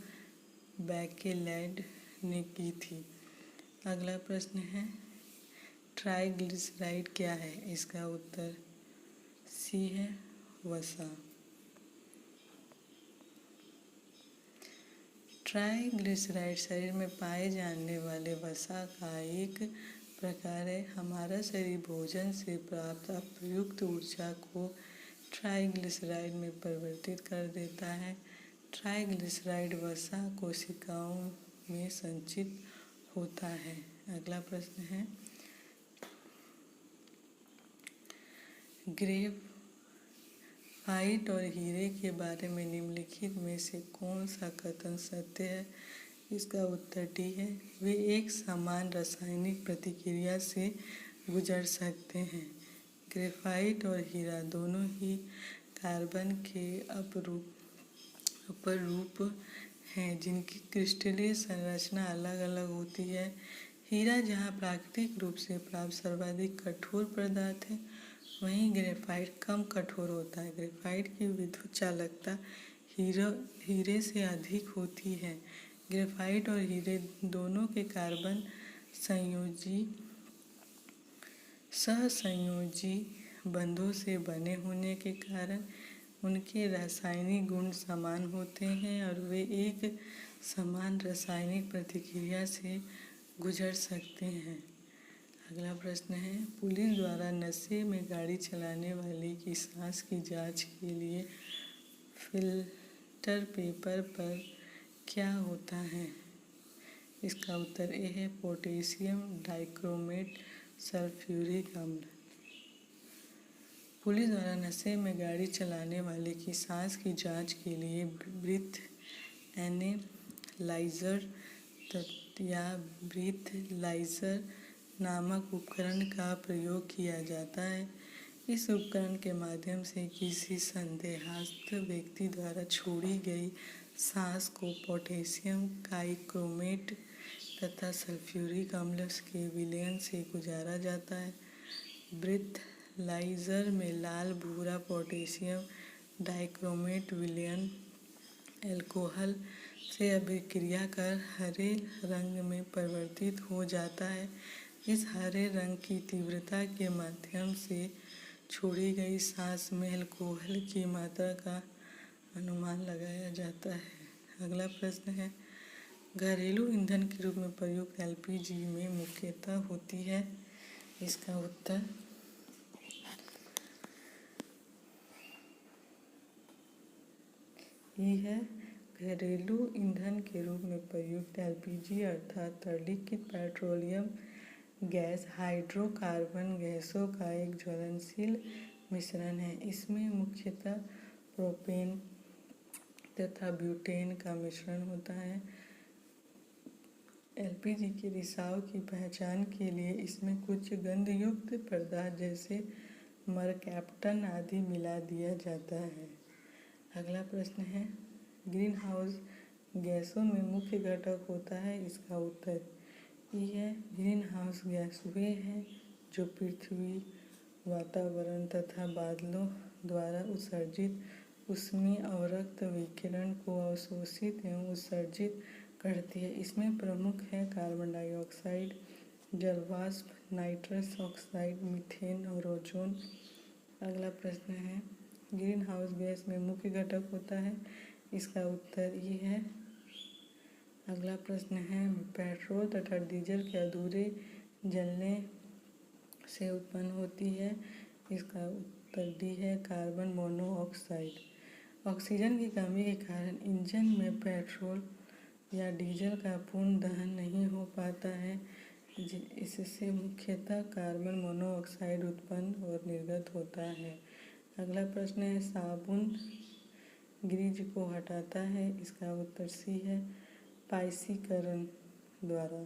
बैकेलैंड ने की थी। अगला प्रश्न है ट्राइग्लिसराइड क्या है? इसका उत्तर सी है वसा। ट्राइग्लिसराइड शरीर में पाए जाने वाले वसा का एक प्रकार है। हमारा शरीर भोजन से प्राप्त अप्रयुक्त ऊर्जा को ट्राइग्लिसराइड में परिवर्तित कर देता है। ट्राइग्लिसराइड वसा कोशिकाओं में संचित होता है। अगला प्रश्न है ग्रेफाइट और हीरे के बारे में निम्नलिखित में से कौन सा कथन सत्य है? इसका उत्तर डी है। वे एक समान रासायनिक प्रतिक्रिया से गुजर सकते हैं। ग्रेफाइट और हीरा दोनों ही कार्बन के अपरूप हैं जिनकी क्रिस्टलीय संरचना अलग अलग होती है। हीरा जहाँ प्राकृतिक रूप से प्राप्त सर्वाधिक कठोर पदार्थ है, वहीं ग्रेफाइट कम कठोर होता है। ग्रेफाइट की विद्युत चालकता हीरे से अधिक होती है। ग्रेफाइट और हीरे दोनों के कार्बन सहसंयोजी बंधों से बने होने के कारण उनके रासायनिक गुण समान होते हैं और वे एक समान रासायनिक प्रतिक्रिया से गुजर सकते हैं। अगला प्रश्न है पुलिस द्वारा नशे में गाड़ी चलाने वाले की सांस की जांच के लिए फिल्टर पेपर पर क्या होता है? इसका उत्तर ए है पोटेशियम डाइक्रोमेट सल्फ्यूरिक अम्ल। पुलिस द्वारा नशे में गाड़ी चलाने वाले की सांस की जांच के लिए ब्रीथ एनालाइजर या ब्रीथलाइजर नामक उपकरण का प्रयोग किया जाता है। इस उपकरण के माध्यम से किसी संदेहास्पद व्यक्ति द्वारा छोड़ी गई सांस को पोटेशियम डाइक्रोमेट तथा सल्फ्यूरिक अम्ल के विलयन से गुजारा जाता है। ब्रीथलाइजर में लाल भूरा पोटेशियम डाइक्रोमेट विलयन अल्कोहल से अभिक्रिया कर हरे रंग में परिवर्तित हो जाता है। इस हरे रंग की तीव्रता के माध्यम से छोड़ी गई सांस में अल्कोहल की मात्रा का अनुमान लगाया जाता है। अगला प्रश्न है घरेलू ईंधन के रूप में प्रयुक्त एलपीजी में मुख्यतः होती है। इसका उत्तर ई है। घरेलू ईंधन के रूप में प्रयुक्त एलपीजी अर्थात तरलीकृत पेट्रोलियम गैस हाइड्रोकार्बन गैसों का एक ज्वलनशील मिश्रण है। इसमें मुख्यतः प्रोपेन तथा ब्यूटेन का मिश्रण होता है। एलपीजी के रिसाव की पहचान के लिए इसमें कुछ गंधयुक्त पदार्थ जैसे मरकैप्टन आदि मिला दिया जाता है। अगला प्रश्न है ग्रीन हाउस गैसों में मुख्य घटक होता है। इसका उत्तर ये है। ग्रीन हाउस गैस वे हैं जो पृथ्वी वातावरण तथा बादलों द्वारा उत्सर्जित ऊष्मीय अवरक्त विकिरण को अवशोषित एवं उत्सर्जित करती है। इसमें प्रमुख है कार्बन डाइऑक्साइड, जलवाष्प, नाइट्रस ऑक्साइड, मीथेन और ओजोन। अगला प्रश्न है ग्रीन हाउस गैस में मुख्य घटक होता है। इसका उत्तर ये है। अगला प्रश्न है पेट्रोल तथा डीजल के अधूरे जलने से उत्पन्न होती है। इसका उत्तर डी है कार्बन मोनोऑक्साइड। ऑक्सीजन की कमी के कारण इंजन में पेट्रोल या डीजल का पूर्ण दहन नहीं हो पाता है। इससे मुख्यतः कार्बन मोनोऑक्साइड उत्पन्न और निर्गत होता है। अगला प्रश्न है, साबुन ग्रीज को हटाता है। इसका उत्तर सी है, पाइसीकरण द्वारा।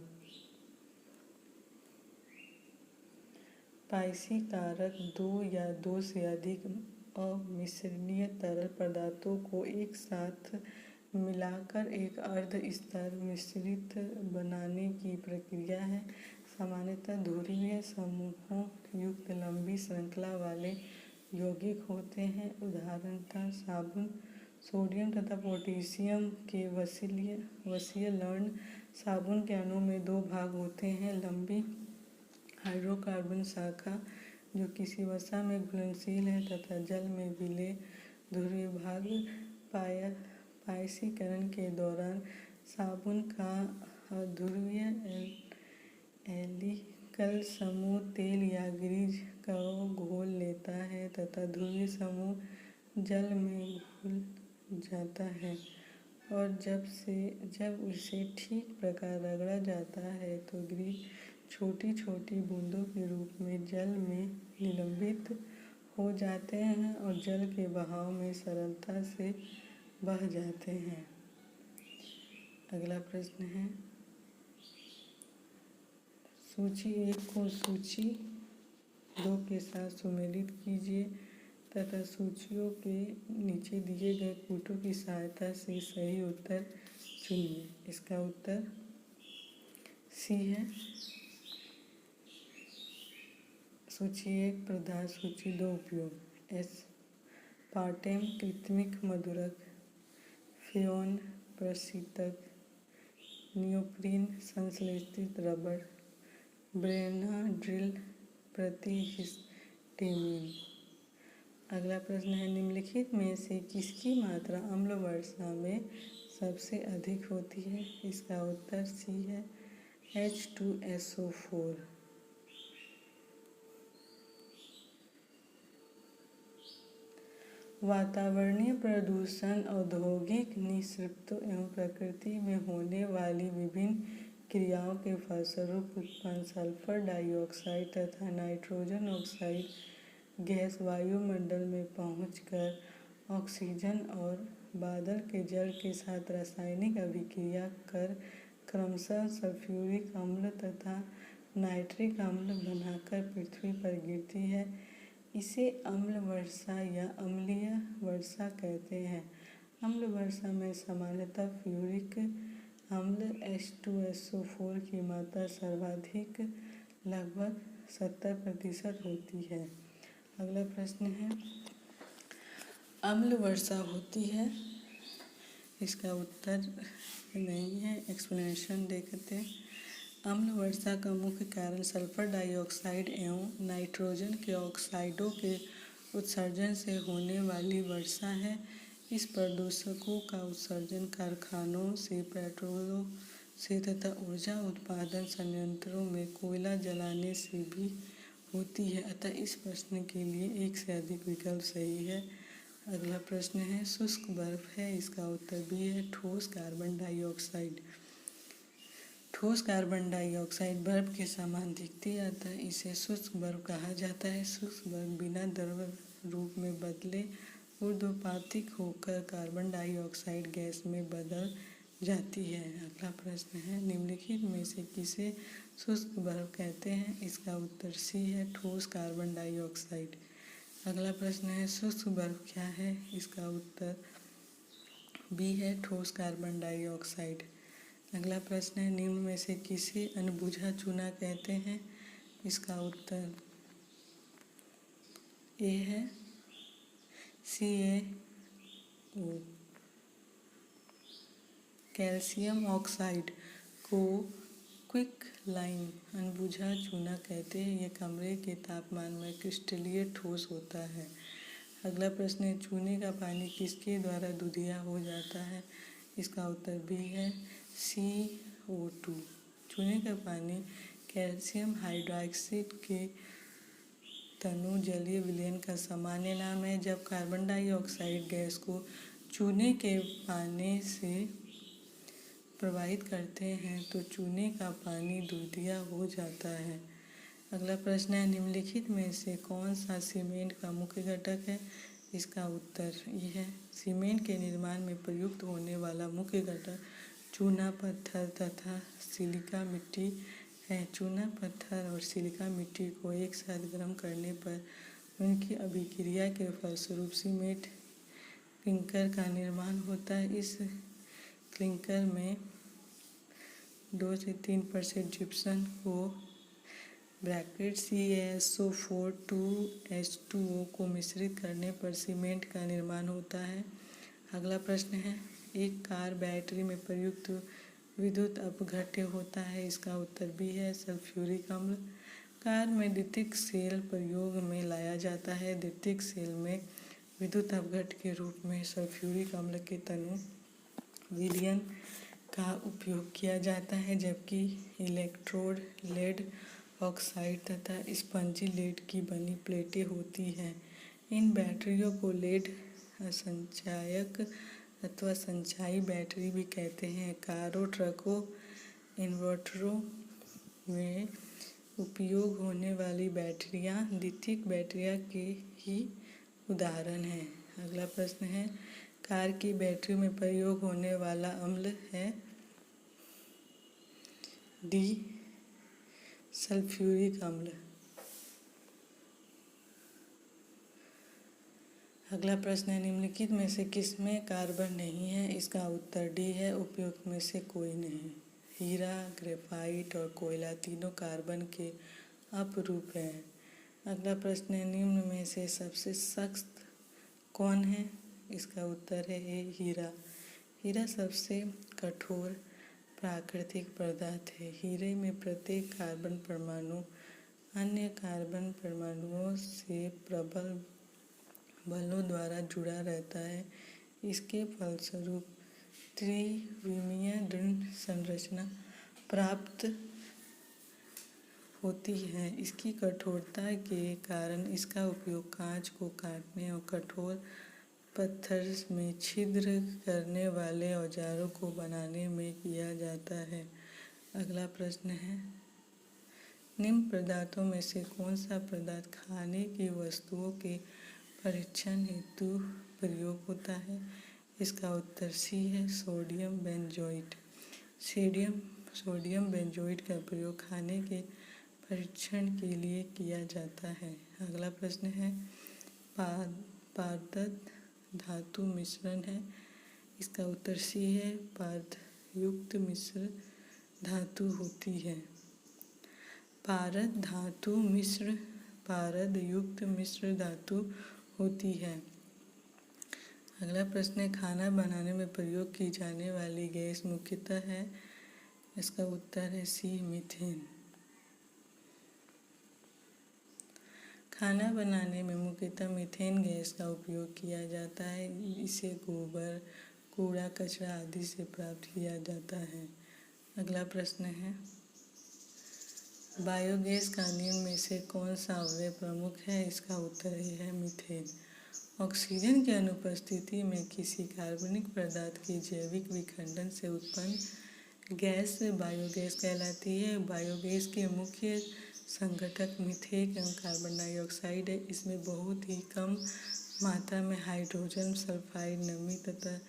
पाइसीकारक दो या दो से अधिक अमिश्रणीय तरल पदार्थों को एक साथ मिलाकर एक अर्ध स्तर मिश्रित बनाने की प्रक्रिया है। सामान्यतः ध्रुवीय समूहों युक्त लंबी श्रृंखला वाले यौगिक होते हैं। उदाहरणतः साबुन सोडियम तथा पोटेशियम के वसीय लवण। साबुन के अणु में दो भाग होते हैं, लंबी हाइड्रोकार्बन शाखा जो किसी वसा में घुलनशील है तथा जल में विलेय ध्रुवीय भाग। पाइसीकरण के दौरान साबुन का अध्रुवीय एल्किल समूह तेल या ग्रीज को घोल लेता है तथा ध्रुवीय समूह जल में घुल जाता है, और जब उसे ठीक प्रकार रगड़ा जाता है तो ग्रीज छोटी छोटी बूंदों के रूप में जल में निलंबित हो जाते हैं और जल के बहाव में सरलता से बह जाते हैं। अगला प्रश्न है, सूची 1 को सूची 2 के साथ सुमेलित कीजिए तथा सूचियों के नीचे दिए गए कूटों की सहायता से सही उत्तर चुनिए। इसका उत्तर सी है। सूची 1 प्रधान, सूची 2 उपयोग। एस्पार्टेम कृत्रिम मधुरक, फ्रेऑन प्रशीतक, नियोप्रीन संश्लेषित रबड़, बेनाड्रिल प्रतिहिस्टेमीन। अगला प्रश्न है, निम्नलिखित में से किसकी मात्रा अम्ल वर्षा में सबसे अधिक होती है। इसका उत्तर सी है, H2SO4। वातावरणीय प्रदूषण औद्योगिक निक्षेपों एवं प्रकृति में होने वाली विभिन्न क्रियाओं के फलस्वरूप उत्पन्न सल्फर डाइऑक्साइड तथा नाइट्रोजन ऑक्साइड गैस वायुमंडल में पहुंचकर ऑक्सीजन और बादल के जल के साथ रासायनिक अभिक्रिया कर क्रमशः सल्फ्यूरिक अम्ल तथा नाइट्रिक अम्ल बनाकर पृथ्वी पर गिरती है। इसे अम्ल वर्षा या अम्लीय वर्षा कहते हैं। अम्ल वर्षा में सामान्यतः फ्यूरिक अम्ल H2SO4 की मात्रा सर्वाधिक लगभग 70% होती है। अगला प्रश्न है, अम्ल वर्षा होती है। इसका उत्तर नहीं है, एक्सप्लेनेशन देखते हैं। अम्ल वर्षा का मुख्य कारण सल्फर डाइऑक्साइड एवं नाइट्रोजन के ऑक्साइडों के उत्सर्जन से होने वाली वर्षा है। इस प्रदूषकों का उत्सर्जन कारखानों से, पेट्रोलों से तथा ऊर्जा उत्पादन संयंत्रों में कोयला जलाने से भी होती है। अतः इस प्रश्न के लिए एक से अधिक विकल्प सही है। अगला प्रश्न है, शुष्क बर्फ है। इसका उत्तर बी है, ठोस कार्बन डाइऑक्साइड। ठोस कार्बन डाइऑक्साइड बर्फ के समान दिखती है, अतः इसे शुष्क बर्फ कहा जाता है। शुष्क बर्फ बिना द्रव रूप में बदले ऊर्ध्वपातिक होकर कार्बन डाइऑक्साइड गैस में बदल जाती है। अगला प्रश्न है, निम्नलिखित में से किसे शुष्क बर्फ कहते हैं। इसका उत्तर सी है, ठोस कार्बन डाइऑक्साइड। अगला प्रश्न है, शुष्क बर्फ क्या है। इसका उत्तर बी है, ठोस कार्बन डाइऑक्साइड। अगला प्रश्न है, निम्न में से किसे अनबुझा चूना कहते हैं। इसका उत्तर ए है, CaO। कैल्शियम ऑक्साइड को क्विक लाइम अनबुझा चूना कहते हैं। यह कमरे के तापमान में क्रिस्टलीय ठोस होता है। अगला प्रश्न है, चूने का पानी किसके द्वारा दूधिया हो जाता है। इसका उत्तर बी है, CO2। चूने का पानी कैल्शियम हाइड्रॉक्साइड के तनु जलीय विलयन का सामान्य नाम है। जब कार्बन डाइऑक्साइड गैस को चूने के प्रवाहित करते हैं तो चूने का पानी दूधिया हो जाता है। अगला प्रश्न है, निम्नलिखित में से कौन सा सीमेंट का मुख्य घटक है? इसका उत्तर ये है, सीमेंट के निर्माण में प्रयुक्त होने वाला मुख्य घटक चूना पत्थर तथा सिलिका मिट्टी है। चूना पत्थर और सिलिका मिट्टी को एक साथ गर्म करने पर उनकी अभिक्रिया के फलस्वरूप सीमेंट क्लिंकर का निर्माण होता है। इस क्लिंकर में 2 से 3% जिप्सम को CaSO4 2H2O को मिश्रित करने पर सीमेंट का निर्माण होता है। अगला प्रश्न है, एक कार बैटरी में प्रयुक्त विद्युत अपघट्य होता है। इसका उत्तर भी है, सल्फ्यूरिक अम्ल। कार में द्वितीयक सेल प्रयोग में लाया जाता है। द्वितीयक सेल में विद्युत अपघट्य के रूप में सल्फ्यूरिक अम्ल के तनु विलयन का उपयोग किया जाता है, जबकि इलेक्ट्रोड लेड ऑक्साइड तथा स्पंजी लेड की बनी प्लेटें होती हैं। इन बैटरियों को लेड असंचायक अथवा संचायी बैटरी भी कहते हैं। कारों, ट्रकों, इन्वर्टरों में उपयोग होने वाली बैटरियां द्वितीयक बैटरियां के ही उदाहरण हैं। अगला प्रश्न है, कार की बैटरी में प्रयोग होने वाला अम्ल है डी, सल्फ्यूरिक अम्ल। अगला प्रश्न है, निम्नलिखित में से किसमें कार्बन नहीं है? इसका उत्तर डी है, उपयुक्त में से कोई नहीं। हीरा, ग्रेफाइट और कोयला तीनों कार्बन के अपरूप हैं। अगला प्रश्न है, निम्न में से सबसे सख्त कौन है? इसका उत्तर है ए, हीरा। हीरा सबसे कठोर प्राकृतिक पदार्थ है। हीरे में प्रत्येक कार्बन परमाणु अन्य कार्बन परमाणुओं से प्रबल बलों द्वारा जुड़ा रहता है। इसके फलस्वरूप त्रिविमीय दृढ़ संरचना प्राप्त होती है। इसकी कठोरता के कारण इसका उपयोग कांच को काटने और कठोर पत्थर में छिद्र करने वाले औजारों को बनाने में किया जाता है। अगला प्रश्न है, निम्न पदार्थों में से कौन सा पदार्थ खाने की वस्तुओं के परीक्षण हेतु प्रयोग होता है? इसका उत्तर सी है, सोडियम बेंजोएट। सोडियम बेंजोएट का प्रयोग खाने के परीक्षण के लिए किया जाता है। अगला प्रश्न है, पारद धातु मिश्रण है। इसका उत्तर सी है, पारदयुक्त मिश्र धातु होती है। पारदयुक्त मिश्र धातु होती है। अगला प्रश्न है, खाना बनाने में प्रयोग की जाने वाली गैस मुख्यतः है। इसका उत्तर है सी, मीथेन। खाना बनाने में मुख्यतः मीथेन गैस का उपयोग किया जाता है। इसे गोबर, कूड़ा कचरा आदि से प्राप्त किया जाता है। अगला प्रश्न है, बायोगैस का निम्न में से कौन सा अवयव प्रमुख है? इसका उत्तर है मीथेन। ऑक्सीजन की अनुपस्थिति में किसी कार्बनिक पदार्थ की जैविक विखंडन से उत्पन्न गैस बायोगैस कहलाती है। बायोगैस के मुख्य संघटक मीथेन एवं कार्बन डाइऑक्साइड है। इसमें बहुत ही कम मात्रा में हाइड्रोजन सल्फाइड, नमी तथा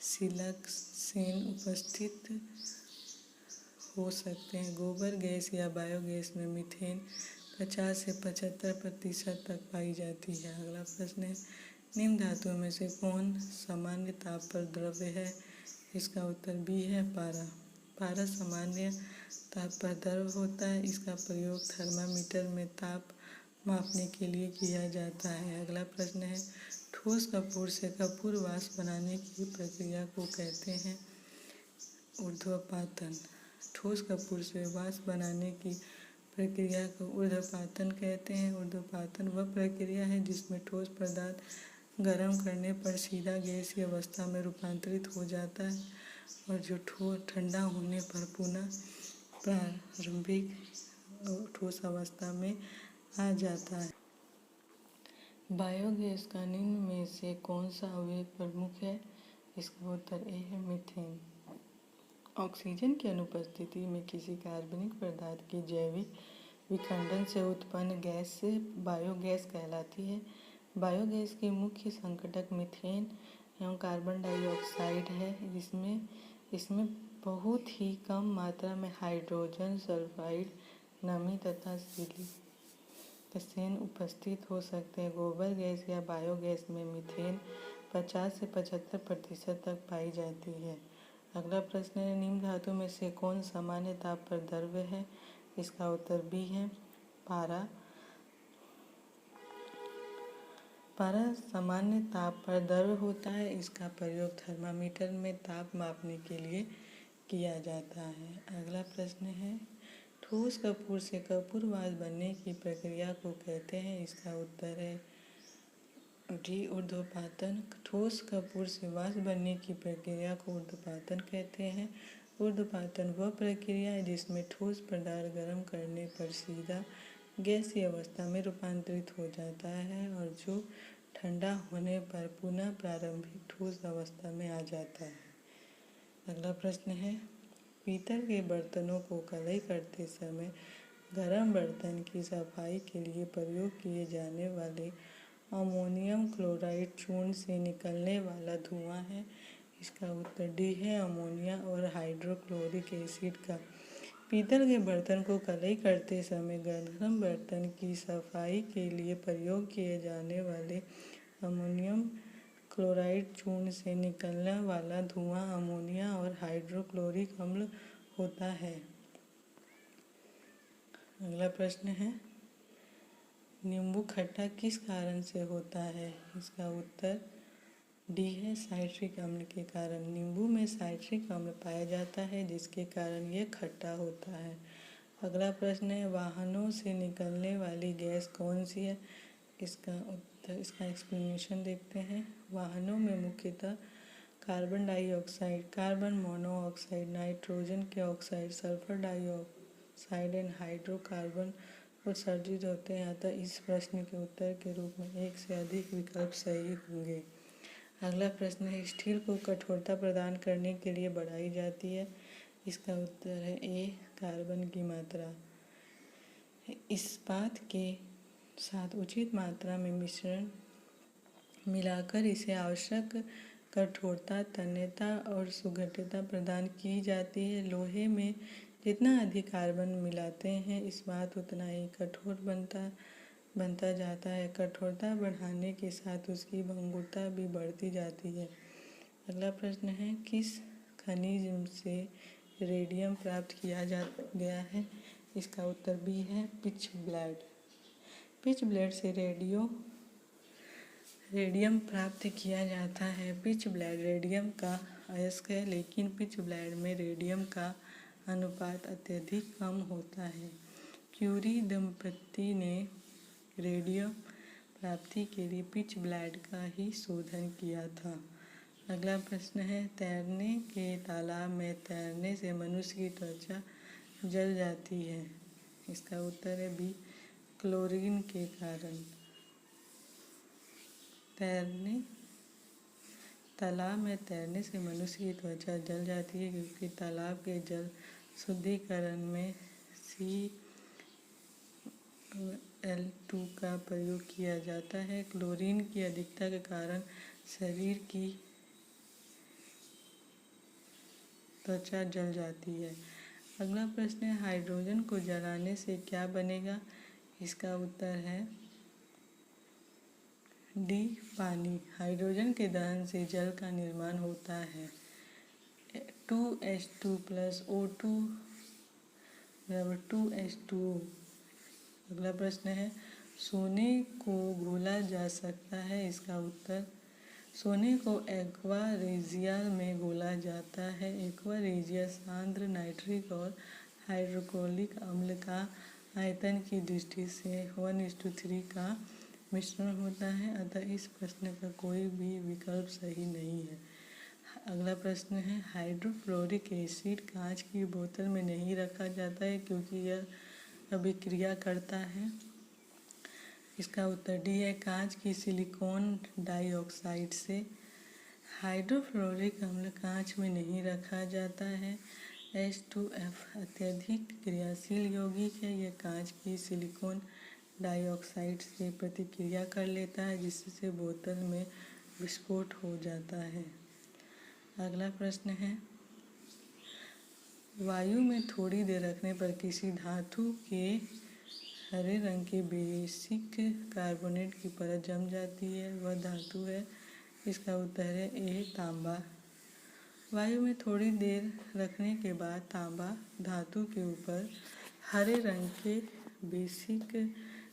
सिलक्सेन उपस्थित हो सकते हैं। गोबर गैस या बायोगैस में मीथेन 50 से 75% तक पाई जाती है। अगला प्रश्न है, निम्न धातुओं में से कौन सामान्य ताप पर द्रव्य है? इसका उत्तर बी है, पारा। पारा सामान्य ताप पर द्रव होता है। इसका प्रयोग थर्मामीटर में ताप मापने के लिए किया जाता है। अगला प्रश्न है, ठोस कपूर से कपूर वाष्प बनाने की प्रक्रिया को कहते हैं ऊर्ध्वपातन। ठोस कपूर से वाष्प बनाने की प्रक्रिया को ऊर्ध्वपातन कहते हैं। ऊर्ध्वपातन वह प्रक्रिया है जिसमें ठोस पदार्थ गर्म करने पर सीधा गैस की अवस्था में रूपांतरित हो जाता है और जो ठंडा होने पर पुनः प्रारंभिक ठोस अवस्था में आ जाता है। बायोगैस का निम्न में से कौन सा अवयव प्रमुख है? इसका उत्तर ए है मीथेन। ऑक्सीजन की अनुपस्थिति में किसी कार्बनिक पदार्थ की जैविक विखंडन से उत्पन्न गैस से बायोगैस कहलाती है। बायोगैस के मुख्य संकटक मीथेन एवं कार्बन डाइऑक्साइड है। इसमें बहुत ही कम मात्रा में हाइड्रोजन सल्फाइड, नमी तथा सिलिकॉन उपस्थित हो सकते हैं। गोबर गैस या बायोगैस में मीथेन 50 से 75% तक पाई जाती है। अगला प्रश्न है, निम्न धातु में से कौन सामान्य ताप पर द्रव्य है? इसका उत्तर बी है पारा। पारा सामान्य ताप पर द्रव्य होता है। इसका प्रयोग थर्मामीटर में ताप मापने के लिए किया जाता है। अगला प्रश्न है, ठोस कपूर से कपूर वाष्प बनने की प्रक्रिया को कहते हैं? इसका उत्तर है डी ऊर्ध्वपातन। ठोस कपूर से वाष्प बनने की प्रक्रिया को ऊर्ध्वपातन कहते हैं। ऊर्ध्वपातन वह प्रक्रिया है जिसमें ठोस पदार्थ गर्म करने पर सीधा गैसीय अवस्था में रूपांतरित हो जाता है और जो ठंडा होने पर पुनः प्रारंभिक ठोस अवस्था में आ जाता है। अगला प्रश्न है, पीतल के बर्तनों को कलई करते समय गर्म बर्तन की सफाई के लिए प्रयोग किए जाने वाले अमोनियम क्लोराइड चूर्ण से निकलने वाला धुआं है? इसका उत्तर डी है अमोनिया और हाइड्रोक्लोरिक एसिड का। पीतल के बर्तन को कलई करते समय गर्म बर्तन की सफाई के लिए प्रयोग किए जाने वाले अमोनियम क्लोराइड चूर्ण से निकलने वाला धुआं अमोनिया और हाइड्रोक्लोरिक अम्ल होता है। अगला प्रश्न है, नींबू खट्टा किस कारण से होता है? इसका उत्तर डी है साइट्रिक अम्ल के कारण। नींबू में साइट्रिक अम्ल पाया जाता है जिसके कारण यह खट्टा होता है। अगला प्रश्न है, वाहनों से निकलने वाली गैस कौन सी है? इसका एक्सप्लेनेशन देखते हैं। वाहनों में मुख्यतः carbon dioxide, carbon monoxide, nitrogen के oxide, sulphur dioxide and hydrocarbon उत्सर्जित होते हैं। अतः इस प्रश्न के उत्तर के रूप में एक से अधिक विकल्प सही होंगे। अगला प्रश्न है, स्टील को कठोरता प्रदान करने के लिए बढ़ाई जाती है? इसका उत्तर है ए कार्बन की मात्रा। इस्पात के साथ उचित मात्रा में मिश्रण मिलाकर इसे आवश्यक कठोरता, तन्यता और सुगठिता प्रदान की जाती है। लोहे में जितना अधिक कार्बन मिलाते हैं इस्पात उतना ही कठोर बनता जाता है। कठोरता बढ़ाने के साथ उसकी भंगुरता भी बढ़ती जाती है। अगला प्रश्न है, किस खनिज से रेडियम प्राप्त किया गया है? इसका उत्तर बी है पिच ब्लेड। पिच ब्लेड से रेडियम प्राप्त किया जाता है। पिच ब्लेड रेडियम का अयस्क है, लेकिन पिच ब्लेड में रेडियम का अनुपात अत्यधिक कम होता है। क्यूरी दंपति ने रेडियम प्राप्ति के लिए पिच ब्लेड का ही शोधन किया था। अगला प्रश्न है, तैरने के तालाब में तैरने से मनुष्य की त्वचा जल जाती है? इसका उत्तर है बी क्लोरीन के कारण। तालाब में तैरने से मनुष्य की त्वचा जल जाती है क्योंकि तालाब के जल शुद्धिकरण में Cl2 का प्रयोग किया जाता है। क्लोरीन की अधिकता के कारण शरीर की त्वचा जल जाती है। अगला प्रश्न है, हाइड्रोजन को जलाने से क्या बनेगा? इसका उत्तर है डी पानी। हाइड्रोजन के दहन से जल का निर्माण होता है। 2H2 + O2 = 2H2O। अगला प्रश्न है, सोने को घोला जा सकता है? इसका उत्तर सोने को एक्वा रेजिया में घोला जाता है। एक्वा रेजिया सांद्र नाइट्रिक और हाइड्रोक्लोरिक अम्ल का आयतन की दृष्टि से 1:3 का मिश्रण होता है। अतः इस प्रश्न का कोई भी विकल्प सही नहीं है। अगला प्रश्न है, हाइड्रोफ्लोरिक एसिड कांच की बोतल में नहीं रखा जाता है क्योंकि यह अभिक्रिया करता है। इसका उत्तर डी है कांच की सिलिकॉन डाइऑक्साइड से हाइड्रोफ्लोरिक अम्ल कांच में नहीं रखा जाता है। H2F अत्यधिक क्रियाशील यौगिक है। यह कांच की सिलिकॉन डाइऑक्साइड से प्रतिक्रिया कर लेता है, जिससे बोतल में विस्फोट हो जाता है। अगला प्रश्न है, वायु में थोड़ी देर रखने पर किसी धातु के हरे रंग के बेसिक कार्बोनेट की परत जम जाती है, वह धातु है। इसका उत्तर है ए तांबा। वायु में थोड़ी देर रखने के बाद तांबा धातु के ऊपर हरे रंग के बेसिक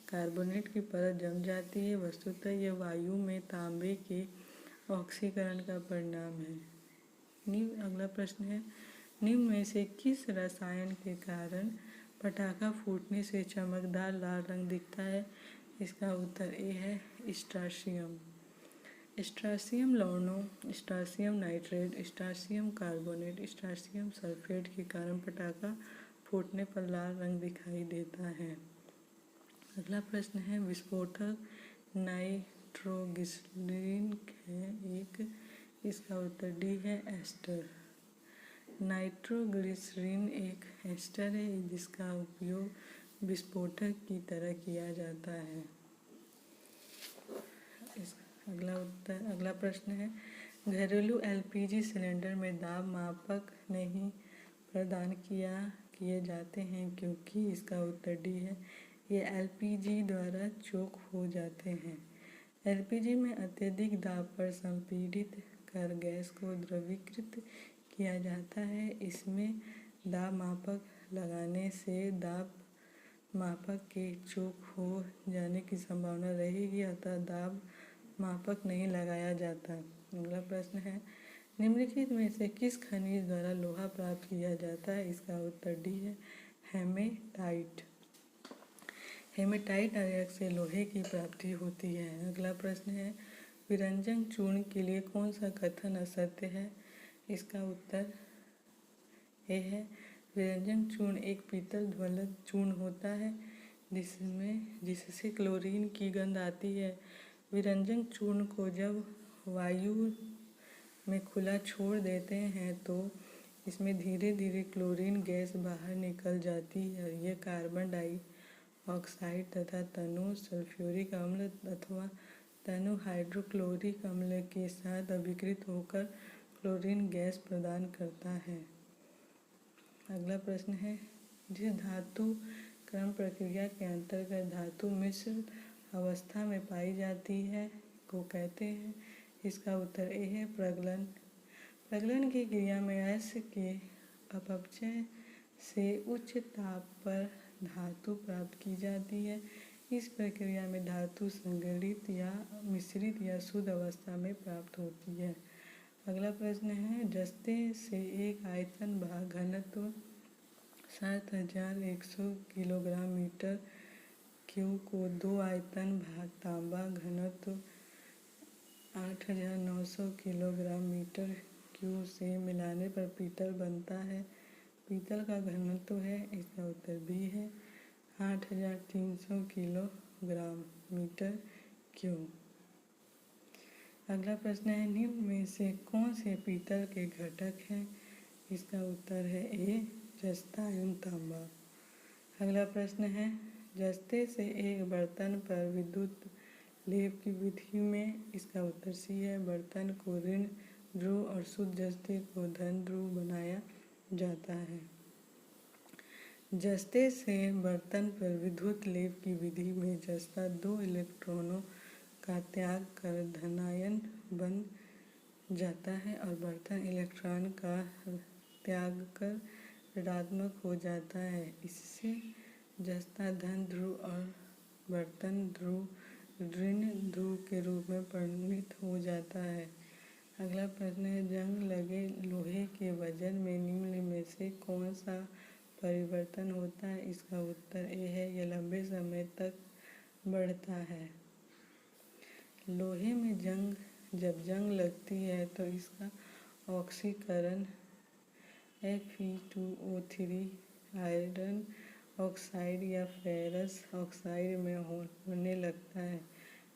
कार्बोनेट की परत जम जाती है। वस्तुतः यह वायु में तांबे के ऑक्सीकरण का परिणाम है। अगला प्रश्न है, निम्न में से किस रसायन के कारण पटाखा फूटने से चमकदार लाल रंग दिखता है? इसका उत्तर ए है स्ट्राशियम। स्ट्राशियम लवणों, स्ट्राशियम नाइट्रेट, स्ट्राशियम कार्बोनेट, स्ट्राशियम सल्फेट के कारण पटाखा फूटने पर लाल रंग दिखाई देता है। अगला प्रश्न है, विस्फोटक नाइट्रोग्लिसरीन है एक। इसका उत्तर डी है एस्टर। नाइट्रोग्लिसरीन एक एस्टर है जिसका उपयोग विस्फोटक की तरह किया जाता है। अगला प्रश्न है, घरेलू एलपीजी सिलेंडर में दाब मापक नहीं प्रदान किए जाते हैं क्योंकि? इसका उत्तर डी है, ये एलपीजी द्वारा चोक हो जाते हैं। एलपीजी में अत्यधिक दाब पर संपीड़ित कर गैस को द्रवीकृत किया जाता है। इसमें दाब मापक लगाने से दाब मापक के चोक हो जाने की संभावना रहेगी, अतः दाब मापक नहीं लगाया जाता। अगला प्रश्न है, निम्नलिखित में से किस खनिज द्वारा लोहा प्राप्त किया जाता है? इसका उत्तर डी है हेमेटाइट। हेमेटाइट अयस्क से लोहे की प्राप्ति होती है। अगला प्रश्न है, विरंजन चूर्ण के लिए कौन सा कथन असत्य है? इसका उत्तर ए है, विरंजन चूर्ण एक पीतल ध्वलक चूर्ण होता है जिससे क्लोरीन की गंध आती है। विरंजन चूर्ण को जब वायु में खुला छोड़ देते हैं तो इसमें धीरे धीरे क्लोरीन गैस बाहर निकल जाती है। यह कार्बन डाइऑक्साइड तथा तनु सल्फ्यूरिक अम्ल अथवा तनु हाइड्रोक्लोरिक अम्ल के साथ अभिकृत होकर क्लोरीन गैस प्रदान करता है। अगला प्रश्न है, जिस धातु क्रम प्रक्रिया के अंतर्गत धातु मिश्र अवस्था में पाई जाती है को कहते हैं? इसका उत्तर ए है प्रगलन। प्रगलन की क्रिया में अयस्क के अपक्षय से उच्च ताप पर धातु प्राप्त की जाती है। इस प्रक्रिया में धातु संगठित या मिश्रित या शुद्ध अवस्था में प्राप्त होती है। अगला प्रश्न है, जस्ते से एक आयतन भाग घनत्व 7100 किलोग्राम मीटर क्यूब को दो आयतन भाग तांबा घनत्व 8900 किलोग्राम मीटर क्यूब से मिलाने पर पीतल बनता है। पीतल का घनत्व है, इसका उत्तर बी है 8300 किलोग्राम मीटर क्यूब। अगला प्रश्न है, निम्न में से कौन से पीतल के घटक हैं? इसका उत्तर है ए जस्ता एवं तांबा। अगला प्रश्न है, जस्ते से एक बर्तन पर विद्युत लेप की विधि में? इसका उत्तर सी है, बर्तन को ऋण ध्रुव और शुद्ध जस्ते को धन ध्रुव बनाया जाता है। जस्ते से बर्तन पर विद्युत लेप की विधि में जस्ता दो इलेक्ट्रॉनों का त्याग कर धनायन बन जाता है और बर्तन इलेक्ट्रॉन का त्याग कर ऋणात्मक हो जाता है। इससे जस्ता धन ध्रुव और बर्तन ध्रुव ऋण ध्रुव के रूप में परिणित हो जाता है। अगला प्रश्न है, जंग लगे लोहे के वजन में निम्न में से कौन सा परिवर्तन होता है? इसका उत्तर ए है, यह लंबे समय तक बढ़ता है। लोहे में जब जंग लगती है तो इसका ऑक्सीकरण Fe2O3 आयरन ऑक्साइड या फेरस ऑक्साइड में होने लगता है।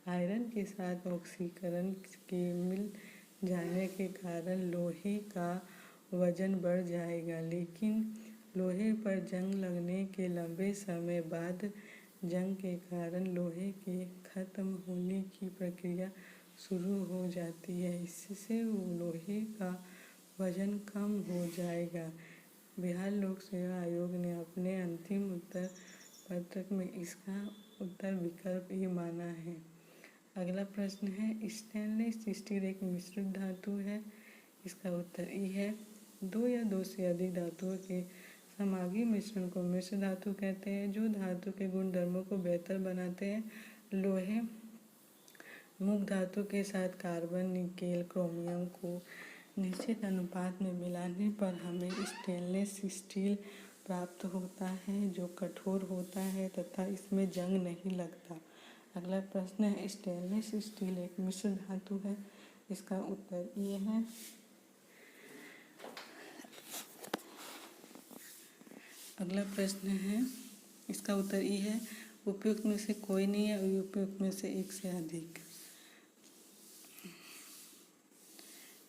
आयरन के साथ ऑक्सीकरण के मिल जाने के कारण लोहे का वजन बढ़ जाएगा, लेकिन लोहे पर जंग लगने के लंबे समय बाद जंग के कारण लोहे के खत्म होने की प्रक्रिया शुरू हो जाती है। इससे लोहे का वजन कम हो जाएगा। बिहार लोक सेवा आयोग ने अपने अंतिम उत्तर पत्रक में इसका उत्तर विकल्प ए माना है। अगला प्रश्न है, स्टेनलेस स्टील एक मिश्रित धातु है। इसका उत्तर ए है। दो या दो से अधिक धातुओं के समांगी मिश्रण को मिश्र धातु कहते हैं, जो धातु के गुणधर्मों को बेहतर बनाते हैं। लोहे मुख्य धातु के साथ कार्बन, निकेल, क्रोमियम को निश्चित अनुपात में मिलाने पर हमें स्टेनलेस स्टील प्राप्त होता है, जो कठोर होता है तथा इसमें जंग नहीं लगता। अगला प्रश्न है, स्टेनलेस स्टील एक मिश्र धातु है। इसका उत्तर ये है। अगला प्रश्न है, इसका उत्तर ये है। उपयुक्त में से कोई नहीं है, उपयुक्त में से एक से अधिक।